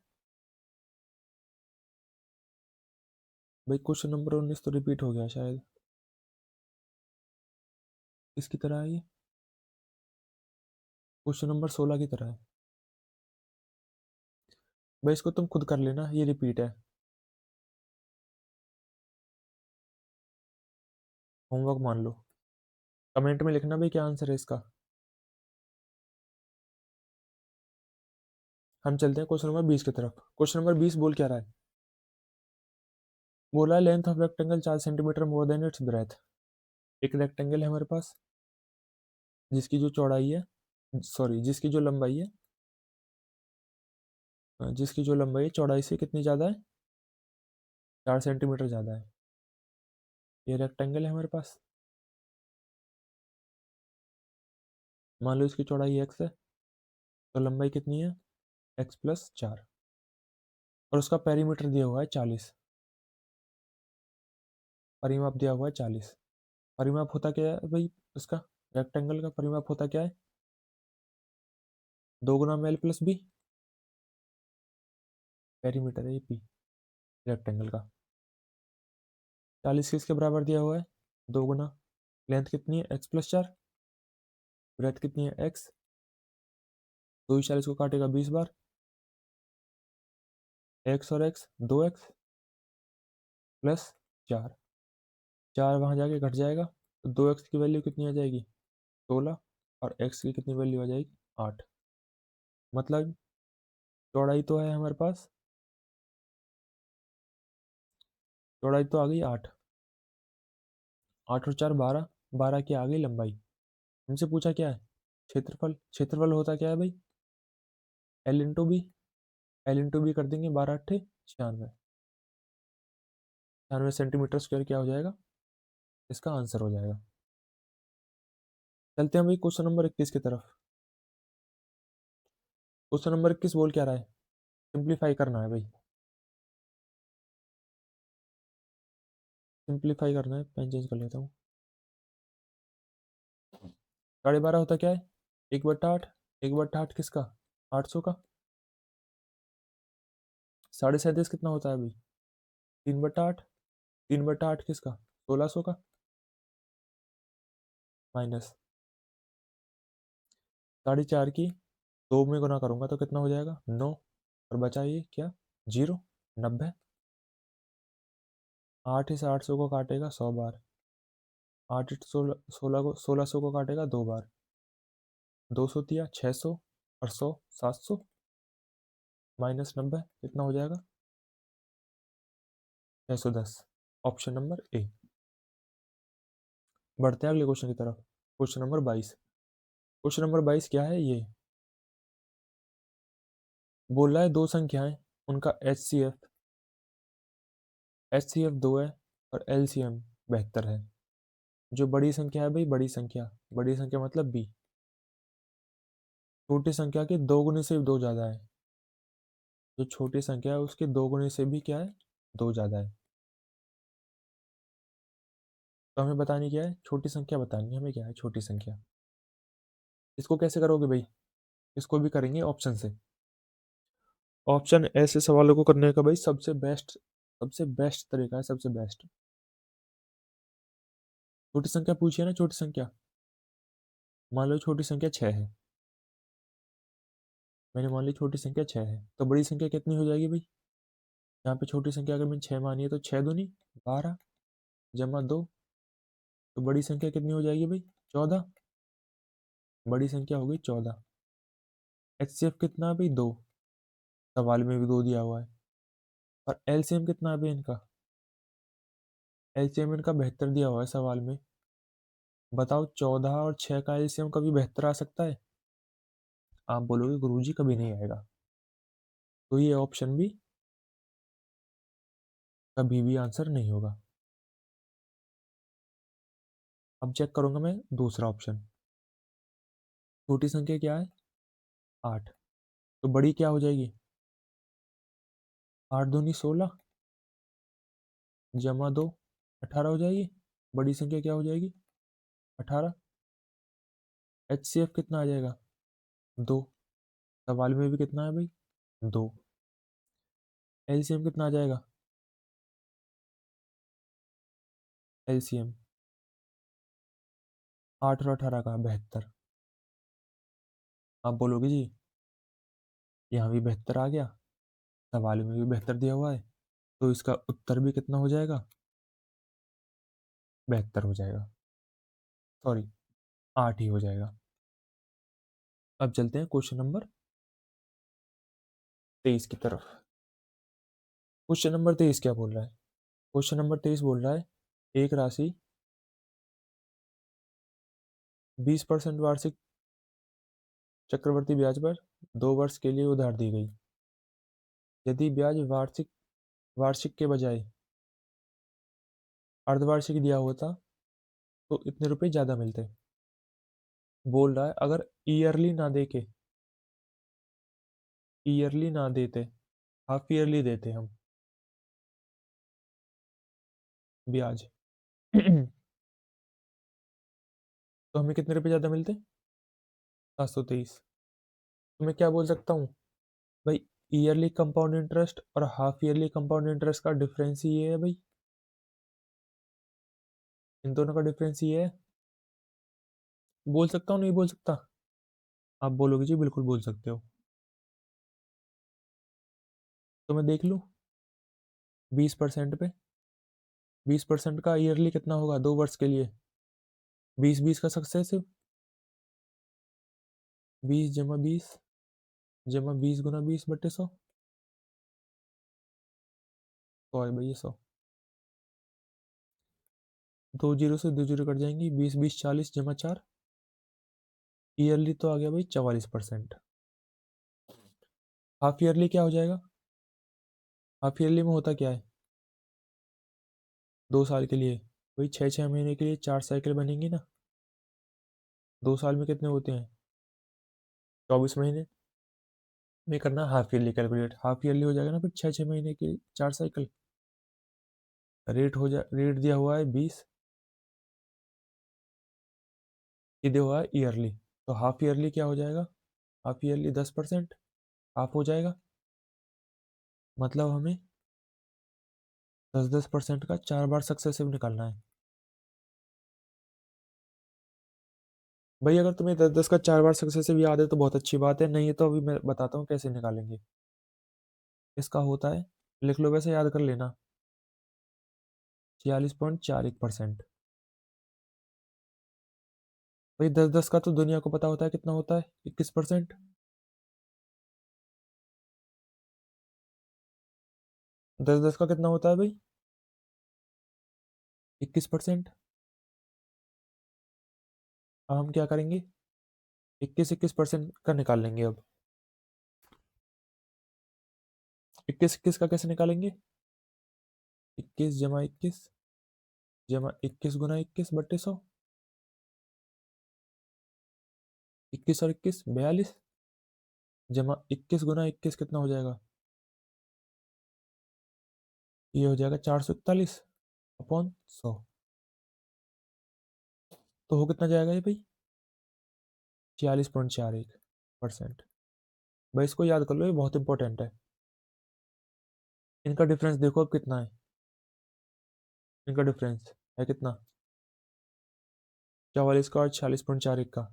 भाई? क्वेश्चन नंबर 19 तो रिपीट हो गया शायद। इसकी तरह है ये। क्वेश्चन नंबर 16 की तरह है भाई। इसको तुम खुद कर लेना, ये रिपीट है। होमवर्क मान लो। कमेंट में लिखना भाई क्या आंसर है इसका। हम चलते हैं क्वेश्चन नंबर 20 की तरफ। क्वेश्चन नंबर 20 बोल क्या रहा है? बोला है length of rectangle 4 centimetre more than it's breath. एक रेक्टेंगल है हमारे पास जिसकी जो चौड़ाई है, सॉरी जिसकी जो लंबाई है, जिसकी जो लंबाई है चौड़ाई से कितनी ज़्यादा है? 4 सेंटीमीटर ज़्यादा है। ये रेक्टेंगल है हमारे पास। मान लो इसकी चौड़ाई x है, तो लंबाई कितनी है? x plus 4। और उसका पेरीमीटर दिया हुआ है 40। परिमाप दिया हुआ है 40। परिमाप होता क्या है भाई उसका? रेक्टेंगल का परिमाप होता क्या है? 2 गुना एल प्लस बी। पेरीमीटर है ये पी रेक्टेंगल का। 40 किसके बराबर दिया हुआ है? 2 गुना लेंथ कितनी है? x plus 4। ब्रेथ कितनी है? x। 2 40 को काटेगा 20 बार। x और x 2x प्लस 4। 4 वहाँ जाके घट जाएगा, तो 2x की वैल्यू कितनी आ जाएगी? 16। और x की कितनी वैल्यू आ जाएगी? 8। मतलब चौड़ाई तो है हमारे पास, चौड़ाई तो आ गई 8। 8 और 4 12। 12 की आ गई लंबाई। हमसे पूछा क्या है? क्षेत्रफल। क्षेत्रफल होता क्या है भाई? L into B. L into B कर देंगे, 12 अट्ठे 96। 96 सेंटीमीटर स्क्वायर क्या हो जाएगा? इसका आंसर हो जाएगा। चलते हैं भाई क्वेश्चन नंबर 21 की तरफ। क्वेश्चन नंबर 21 बोल क्या रहा है? सिंप्लीफाई करना है भाई। सिंप्लीफाई करना है, पेन चेंज कर लेता हूँ। 12.5 होता क्या है? 1/8। 1/8 किसका? 800 का। 37.5 कितना होता है भाई? 3/8। 3/8 किसका? 1600 का। माइनस 4.5 की 2 में गुना करूंगा तो कितना हो जाएगा? 9। और बचा ये क्या? 0। 90। 8 इस 800 को काटेगा 100 बार। 8 इस 1600 को काटेगा 2 बार। 200 दिया 600 और 100 700। माइनस 90 कितना हो जाएगा? 610। Option number A. बढ़ते हैं अगले क्वेश्चन की तरफ। Question number 22। क्वेश्चन नंबर 22 क्या है ये? बोला है दो संख्याएं, उनका एच सी एफ 2 है और LCM 72 है। जो बड़ी संख्या है भाई, बड़ी संख्या मतलब बी, छोटी संख्या के दो गुने से दो ज़्यादा है। जो छोटी संख्या है उसके दो गुने से भी क्या है? दो ज़्यादा है। तो हमें बतानी क्या है? छोटी संख्या बतानी है हमें। क्या है छोटी संख्या? इसको कैसे करोगे भाई? इसको भी करेंगे ऑप्शन से। ऑप्शन ऐसे सवालों को करने का भाई सबसे बेस्ट तरीका है, सबसे बेस्ट। छोटी संख्या पूछिए ना, छोटी संख्या। मान लो छोटी संख्या 6 है। मैंने मान ली छोटी संख्या 6 है, तो बड़ी संख्या कितनी हो जाएगी भाई? यहाँ पे छोटी संख्या अगर मैंने 6 मानी है तो 6 दूनी 12 जमा 2। तो बड़ी संख्या कितनी हो जाएगी भाई? 14। बड़ी संख्या हो गई 14। HCF कितना है भाई? 2। सवाल में भी 2 दिया हुआ है। और LCM कितना है भाई इनका? LCM इनका 72 दिया हुआ है सवाल में। बताओ 14 और 6 का LCM कभी 72 आ सकता है? आप बोलोगे गुरुजी कभी नहीं आएगा। तो ये ऑप्शन भी कभी भी आंसर नहीं होगा। अब चेक करूंगा मैं दूसरा ऑप्शन। छोटी संख्या क्या है? 8। तो बड़ी क्या हो जाएगी? 8 दूनी 16 जमा 2 18 हो जाएगी। बड़ी संख्या क्या हो जाएगी? 18। HCF कितना आ जाएगा? 2। सवाल में भी कितना है भाई? 2। एलसीएम कितना आ जाएगा? एलसीएम 8 और 18 का 72। आप बोलोगे जी यहाँ भी 72 आ गया, सवाल में भी 72 दिया हुआ है, तो इसका उत्तर भी कितना हो जाएगा? 72 हो जाएगा। सॉरी, 8 ही हो जाएगा। अब चलते हैं क्वेश्चन नंबर 23 की तरफ। क्वेश्चन नंबर 23 क्या बोल रहा है? क्वेश्चन नंबर 23 बोल रहा है एक राशि 20% वार्षिक चक्रवृद्धि ब्याज पर 2 वर्ष के लिए उधार दी गई। यदि ब्याज वार्षिक वार्षिक के बजाय अर्धवार्षिक दिया होता तो इतने रुपए ज्यादा मिलते। बोल रहा है अगर ईयरली ना देते, हाफ ईयरली देते हम ब्याज तो हमें कितने रुपए ज्यादा मिलते? 723। तो मैं क्या बोल सकता हूँ भाई, ईयरली कंपाउंड इंटरेस्ट और हाफ ईयरली कंपाउंड इंटरेस्ट का डिफरेंस ही ये है भाई, इन दोनों का डिफरेंस ये है। बोल सकता हूँ नहीं बोल सकता? आप बोलोगे जी बिल्कुल बोल सकते हो। तो मैं देख लूँ 20% पे, 20% का ईयरली कितना होगा 2 वर्ष के लिए? 20 20 का सक्सेसिव, 20 जमा 20 × 20 / 100। 100 है भाई, ये 100। 2 जीरो से 2 जीरो कट जाएंगी, 20 20 40 जमा 4। ईयरली तो आ गया भाई 44%। हाफ ईयरली क्या हो जाएगा? हाफ ईयरली में होता क्या है? 2 साल के लिए वही 6 6 महीने के लिए 4 साइकिल बनेंगी ना। 2 साल में कितने होते हैं? 24 महीने में करना half yearly calculate, half yearly हो जाएगा ना फिर 6 6 महीने की 4 साइकिल। रेट दिया हुआ है 20, ये दिया हुआ है ईयरली, तो हाफ ईयरली क्या हो जाएगा? हाफ ईयरली 10%, हाफ हो जाएगा, मतलब हमें 10% का 4 बार सक्सेसिव निकालना है। भाई अगर तुम्हें 10 का 4 बार सक्सेसिव याद है तो बहुत अच्छी बात है, नहीं है तो अभी मैं बताता हूँ कैसे निकालेंगे। इसका होता है, लिख लो वैसे याद कर लेना, 46.41%। भाई 10 10 का तो दुनिया को पता होता है कितना होता है, 21%। 10 10 का कितना होता है भाई? 21%। अब हम क्या करेंगे, 21% का निकाल लेंगे अब। 21 21 का कैसे निकालेंगे? 21 जमा 21 × 21 / 100। 21 और 21 42, जमा 21 × 21 कितना हो जाएगा? ये हो जाएगा 441 अपॉन 100। तो हो कितना जाएगा ये भाई? 46.41%। भाई इसको याद कर लो, ये बहुत इंपॉर्टेंट है। इनका डिफरेंस देखो अब कितना है। इनका डिफरेंस है कितना? 44 का और 46.41 का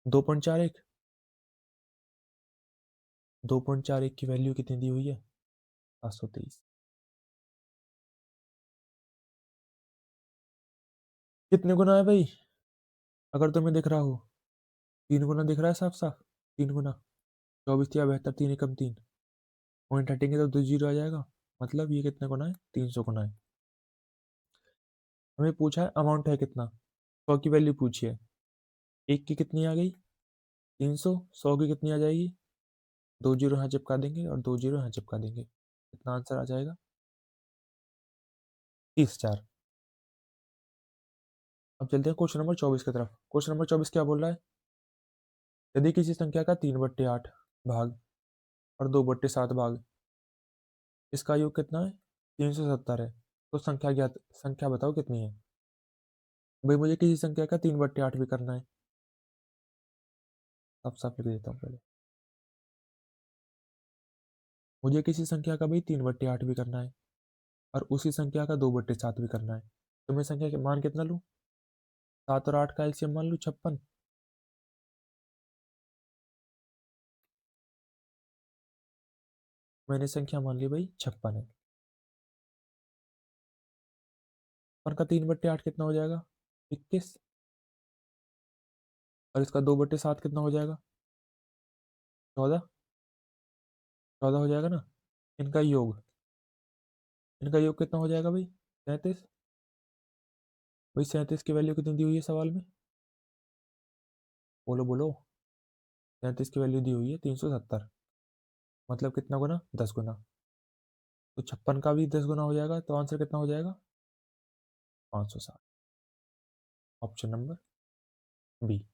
2.41। 2.41 की वैल्यू कितनी दी हुई है? 723। कितने गुना है भाई? अगर तुम्हें दिख रहा हो 3 गुना दिख रहा है साफ साफ, 3 गुना। 24 × 72, 3 × 3 पॉइंट हटेंगे तो 2 जीरो आ जाएगा, मतलब ये कितने गुना है? 300 गुना है। हमें पूछा है अमाउंट है कितना, 100 की वैल्यू पूछी है, एक की कितनी आ गई? 300, 100 की कितनी आ जाएगी? 2 जीरो यहाँ चिपका देंगे और 2 जीरो यहाँ चिपका देंगे, कितना आंसर आ जाएगा? 30,000। अब चलते हैं क्वेश्चन नंबर 24 की तरफ। क्वेश्चन नंबर 24 क्या बोल रहा है? यदि किसी संख्या का 3/8 भाग और 2/7 भाग, इसका योग कितना है? 370 है। तो संख्या बताओ कितनी है? भाई मुझे किसी संख्या का 3/8 भी करना है, साफ साफ लिख देता हूँ पहले। मुझे किसी संख्या का भाई 3/8 भी करना है और उसी संख्या का 2/7 भी करना है, तो मैं संख्या के मान कितना लूँ? 7 और 8 का एलसीएम मान लूँ 56। मैंने संख्या मान ली भाई 56 है। और का 3/8 कितना हो जाएगा? 21। और इसका 2/7 कितना हो जाएगा? 14। 14 हो जाएगा ना। इनका योग, इनका योग कितना हो जाएगा भाई? 37। भाई 37 की वैल्यू कितनी दी हुई है सवाल में? बोलो बोलो। 37 की वैल्यू दी हुई है 370। मतलब कितना गुना? 10 गुना। तो 56 का भी 10 गुना हो जाएगा, तो आंसर कितना हो जाएगा? 560। Option number B.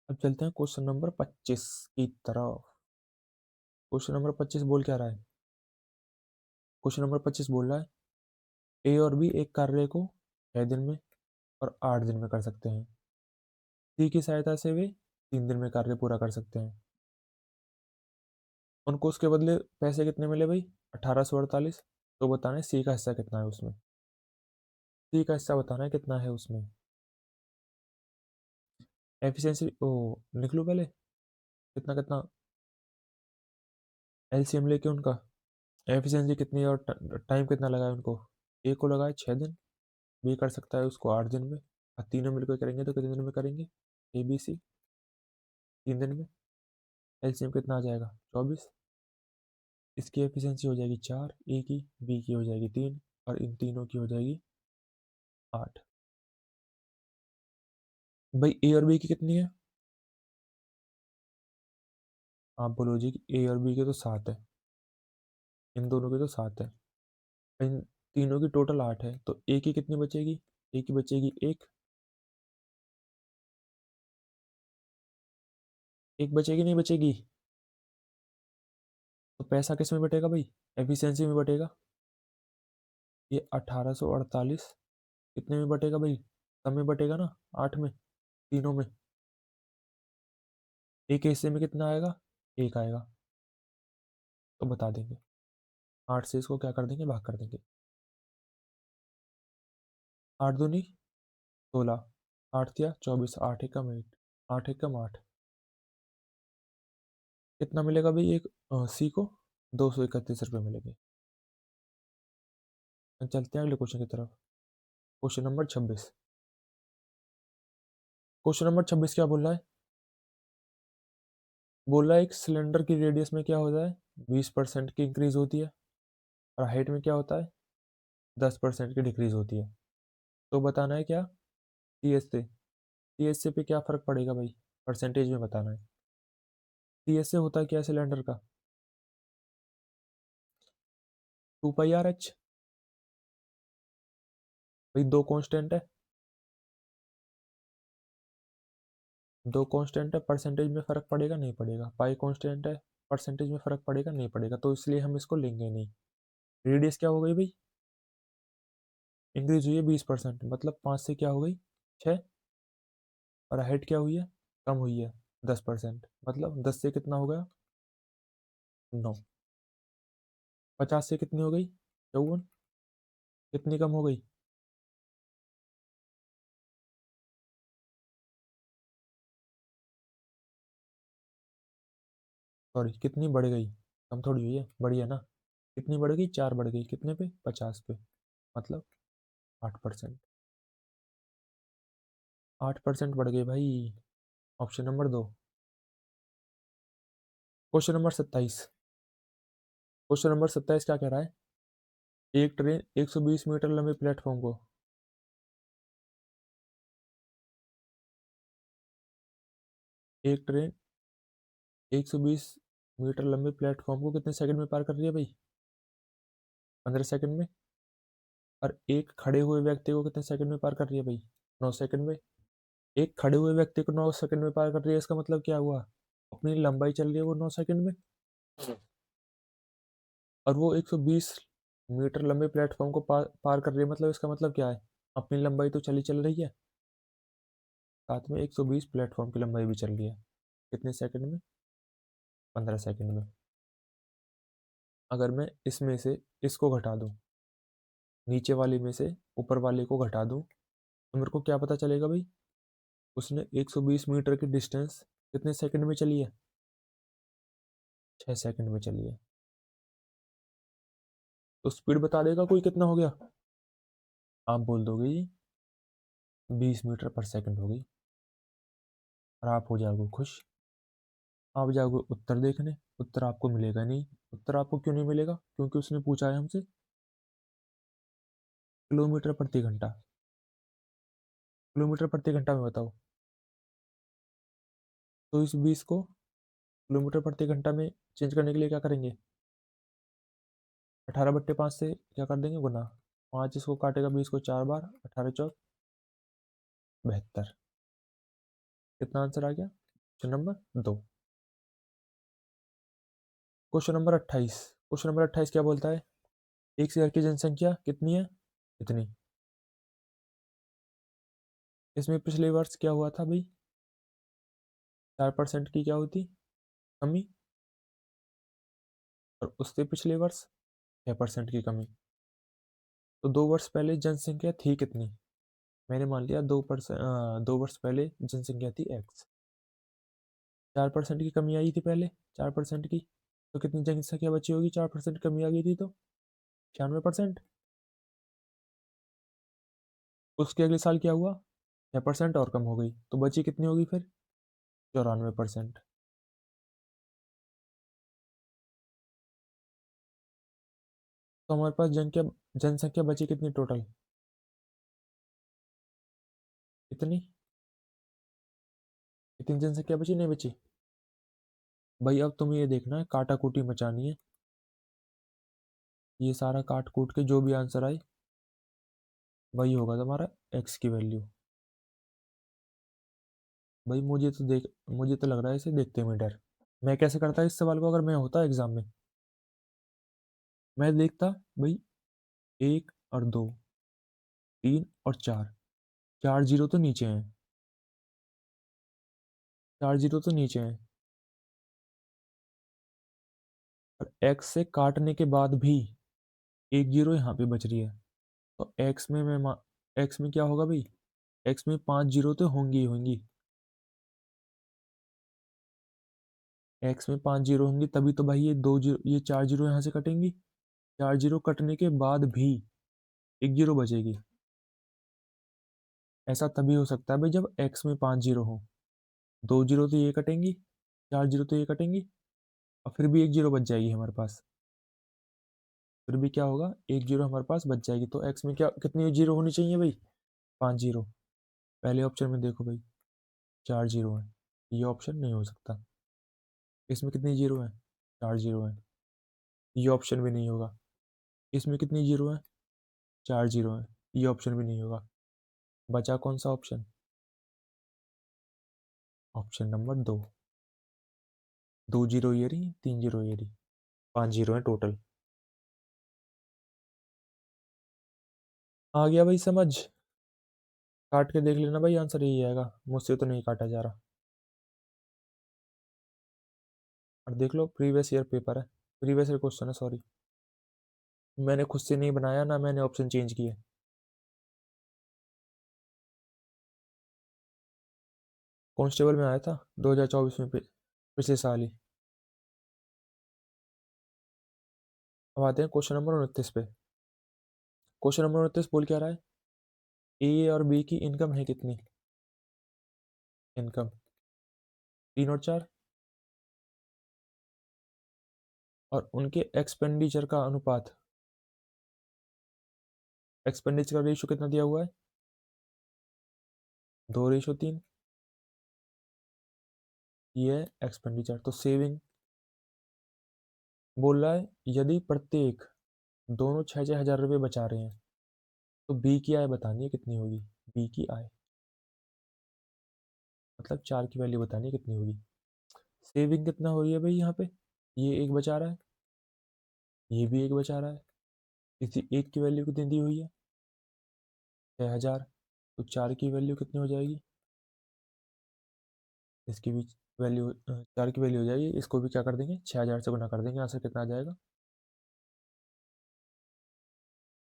अब चलते हैं क्वेश्चन नंबर 25 की तरफ। क्वेश्चन नंबर 25 बोल क्या रहा है? क्वेश्चन नंबर 25 बोल रहा है ए और बी एक कार्य को 6 दिन में और 8 दिन में कर सकते हैं। सी की सहायता से वे 3 दिन में कार्य पूरा कर सकते हैं। उनको उसके बदले पैसे कितने मिले भाई? 1848। तो बताना है सी का हिस्सा कितना है उसमें। सी का हिस्सा बताना है कितना है उसमें। एफिशिएंसी ओ लिख लो पहले, कितना कितना एलसीएम लेके उनका। एफिशिएंसी कितनी है और टाइम कितना लगा है उनको? ए को लगा है 6 दिन, बी कर सकता है उसको 8 दिन में, और तीनों मिलकर करेंगे तो कितने दिन में करेंगे? ए बी सी 3 दिन में। एलसीएम कितना आ जाएगा? 24। इसकी एफिशिएंसी हो जाएगी 4, ए की, बी की हो जाएगी 3, और इन तीनों की हो जाएगी 8। भाई ए और बी की कितनी है? आप बोलो जी कि ए और बी के तो 7 है, इन दोनों के तो 7 है, इन तीनों की टोटल 8 है, तो ए की कितनी बचेगी? ए की बचेगी 1। एक बचेगी नहीं बचेगी? तो पैसा किस में बटेगा भाई? एफिशिएंसी में बटेगा। ये 1848 कितने में बटेगा भाई? सब में बटेगा ना, 8 में, तीनों में। एक हिस्से में कितना आएगा? 1 आएगा। तो बता देंगे, 8 से इसको क्या कर देंगे? भाग कर देंगे। 8 दूनी 16, 8 तिया 24, 8 एकम 8, 8 एकम 8। कितना मिलेगा भाई एक सी को? 231 रुपये मिलेंगे। अब चलते हैं अगले क्वेश्चन की तरफ। Question number 26। क्वेश्चन नंबर 26 क्या बोल रहा है? बोल रहा है एक सिलेंडर की रेडियस में क्या होता है? 20% की इंक्रीज होती है, और हाइट में क्या होता है? 10% की डिक्रीज होती है। तो बताना है क्या? सी एस से, सी एस से पे क्या फर्क पड़ेगा भाई? परसेंटेज में बताना है। सी एस से होता है क्या सिलेंडर का? 2 पाई आर एच। भाई दो कांस्टेंट है, दो कांस्टेंट है, परसेंटेज में फर्क पड़ेगा नहीं पड़ेगा? पाई कांस्टेंट है, परसेंटेज में फर्क पड़ेगा नहीं पड़ेगा, तो इसलिए हम इसको लेंगे नहीं। रेडियस क्या हो गई भाई? इंक्रीज हुई है 20%, मतलब 5 से क्या हो गई? 6। और हाइट क्या हुई है? कम हुई है 10%, मतलब 10 से कितना हो गया? 9। 50 से कितनी हो गई? 54। कितनी कम हो गई? सॉरी, कितनी बढ़ गई? कम थोड़ी हुई है, बढ़ी है ना। कितनी बढ़ गई? 4 बढ़ गई, कितने पे? 50 पे, मतलब 8%। 8% बढ़ गई भाई। Option number 2। Question number 27। Question number 27 क्या कह रहा है? एक ट्रेन 120 मीटर लंबे प्लेटफॉर्म को, एक ट्रेन 120 मीटर लंबे प्लेटफॉर्म को कितने सेकंड में पार कर रही है भाई? 15 सेकंड में। और एक खड़े हुए व्यक्ति को कितने सेकंड में पार कर रही है भाई? 9 सेकंड में। एक खड़े हुए व्यक्ति को 9 सेकंड में पार कर रही है, इसका मतलब क्या हुआ? अपनी लंबाई चल रही है वो 9 सेकंड में, और वो 120 मीटर लंबे प्लेटफॉर्म को पार कर रही है, मतलब इसका मतलब क्या है? अपनी लंबाई तो चली चल रही है। साथ में 120 प्लेटफॉर्म की लंबाई भी चल रही है। कितने सेकंड में? 15 सेकंड में। अगर मैं इसमें से इसको घटा दूं, नीचे वाले में से ऊपर वाले को घटा दूं, तो मेरे को क्या पता चलेगा भाई? उसने 120 मीटर की डिस्टेंस कितने सेकंड में चली है? 6 सेकंड में चली है। तो स्पीड बता देगा कोई कितना हो गया? आप बोल दोगे जी 20 मीटर पर सेकंड हो गई, और आप हो जाओगे खुश। आप जाओगे उत्तर देखने, उत्तर आपको मिलेगा नहीं। उत्तर आपको क्यों नहीं मिलेगा? क्योंकि उसने पूछा है हमसे किलोमीटर प्रति घंटा। किलोमीटर प्रति घंटा में बताओ। तो इस 20 को किलोमीटर प्रति घंटा में चेंज करने के लिए क्या करेंगे? 18/5 से क्या कर देंगे? गुना। 5 इसको काटेगा 20 को 4 बार, 18 चौक 72। कितना आंसर आ गया? Question number 2। Question number 28। Question number 28 क्या बोलता है? एक शहर की जनसंख्या कितनी है? इतनी। इसमें पिछले वर्ष क्या हुआ था भाई? 4% की क्या होती? कमी। और उससे पिछले वर्ष 6% की कमी। तो 2 वर्ष पहले जनसंख्या थी कितनी? मैंने मान लिया 2 वर्ष पहले जनसंख्या थी एक्स। 4% की कमी आई थी पहले, 4% की। तो कितनी जनसंख्या बची होगी? 4% कमी आ गई थी तो 96%। उसके अगले साल क्या हुआ? 6% और कम हो गई, तो बची कितनी होगी फिर? 94%। तो हमारे पास जनसंख्या बची कितनी टोटल? कितनी? कितनी जनसंख्या बची? नहीं बची। भाई अब तुम्हें ये देखना है, काटा कूटी मचानी है। ये सारा काट कूट के जो भी आंसर आए वही होगा तुम्हारा एक्स की वैल्यू। भाई मुझे तो लग रहा है इसे देखते में डर। मैं कैसे करता इस सवाल को अगर मैं होता एग्जाम में? मैं देखता भाई, 1 और 2, 3 और 4, 4 जीरो तो नीचे हैं। 4 जीरो तो नीचे हैं। और एक्स से काटने के बाद भी 1 जीरो यहाँ पे बच रही है। तो एक्स में क्या होगा भाई? एक्स में 5 जीरो तो होंगी ही होंगी। एक्स में 5 जीरो होंगी तभी तो भाई ये 4 जीरो यहाँ से कटेंगी। 4 जीरो कटने के बाद भी 1 जीरो बचेगी। ऐसा तभी हो सकता है भाई जब एक्स में 5 जीरो हो। 2 जीरो तो ये कटेंगी, 4 जीरो तो ये कटेंगी, और फिर भी 1 जीरो बच जाएगी हमारे पास। फिर भी क्या होगा? 1 जीरो हमारे पास बच जाएगी। तो एक्स में क्या कितनी जीरो होनी चाहिए भाई? 5 जीरो। पहले ऑप्शन में देखो भाई, 4 जीरो है, ये ऑप्शन नहीं हो सकता। इसमें कितनी जीरो है? 4 जीरो है, ये ऑप्शन भी नहीं होगा। इसमें कितनी जीरो है? 4 जीरो है, ये ऑप्शन भी नहीं होगा। बचा कौन सा ऑप्शन? Option number 2। 2 जीरो ये रही, 3 जीरो ये रही, 5 जीरो है टोटल। आ गया भाई समझ? काट के देख लेना भाई, आंसर यही आएगा, मुझसे तो नहीं काटा जा रहा। और देख लो प्रीवियस ईयर पेपर है, प्रीवियस ईयर क्वेश्चन है सॉरी। मैंने खुद से नहीं बनाया ना, मैंने ऑप्शन चेंज किए। कांस्टेबल में आया था 2024 में, पिछले साल ही। अब आते हैं क्वेश्चन नंबर 29 पे। क्वेश्चन नंबर 29 बोल क्या रहा है? ए और बी की इनकम है कितनी? इनकम 3 और 4, और उनके एक्सपेंडिचर का अनुपात, एक्सपेंडिचर का रेशियो कितना दिया हुआ है? 2:3। ये है एक्सपेंडिचर। तो सेविंग बोल रहा है यदि प्रत्येक दोनों 6,000 रुपये बचा रहे हैं तो बी की आय बतानी है कितनी होगी? बी की आय मतलब 4 की वैल्यू बतानी है कितनी होगी। सेविंग कितना हो रही है भाई यहाँ पे? ये एक बचा रहा है, ये भी एक बचा रहा है। इसी एक की वैल्यू कितनी दी हुई है? 6,000। तो 4 की वैल्यू कितनी हो जाएगी? इसकी भी वैल्यू 4 की वैल्यू हो जाएगी। इसको भी क्या कर देंगे, 6000 से गुना कर देंगे। आंसर कितना आ जाएगा,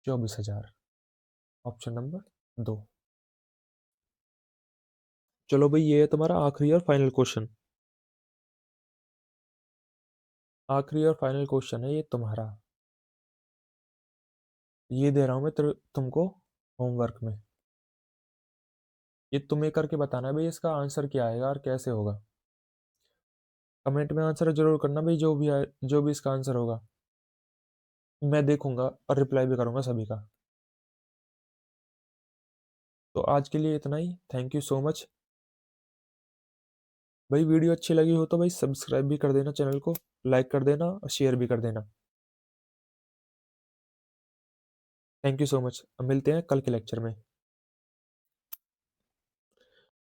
24,000। Option number 2। चलो भाई, ये है तुम्हारा आखिरी और फाइनल क्वेश्चन। आखिरी और फाइनल क्वेश्चन है ये तुम्हारा। ये दे रहा हूँ मैं तुमको होमवर्क में। ये तुम्हें करके बताना है भाई, इसका आंसर क्या आएगा और कैसे होगा। कमेंट में आंसर जरूर करना भाई, जो भी आए, जो भी इसका आंसर होगा मैं देखूंगा और रिप्लाई भी करूंगा सभी का। तो आज के लिए इतना ही। Thank you so much. भाई वीडियो अच्छी लगी हो तो भाई सब्सक्राइब भी कर देना चैनल को, लाइक कर देना और शेयर भी कर देना। Thank you so much. अब मिलते हैं कल के लेक्चर में।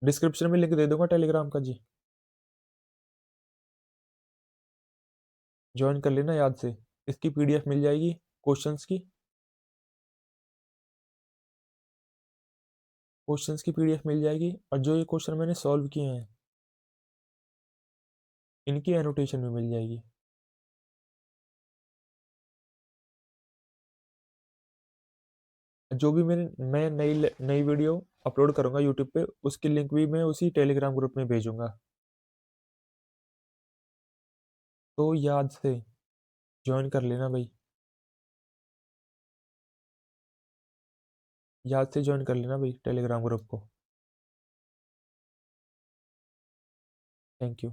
डिस्क्रिप्शन में लिंक दे दूंगा टेलीग्राम का जी, ज्वाइन कर लेना याद से। इसकी पीडीएफ मिल जाएगी क्वेश्चंस की। क्वेश्चंस की पीडीएफ मिल जाएगी, और जो ये क्वेश्चन मैंने सॉल्व किए हैं इनकी एनोटेशन भी मिल जाएगी। जो भी मैं नई नई वीडियो अपलोड करूंगा यूट्यूब पे, उसकी लिंक भी मैं उसी टेलीग्राम ग्रुप में भेजूंगा। तो याद से ज्वाइन कर लेना भाई, याद से ज्वाइन कर लेना भाई टेलीग्राम ग्रुप को। Thank you.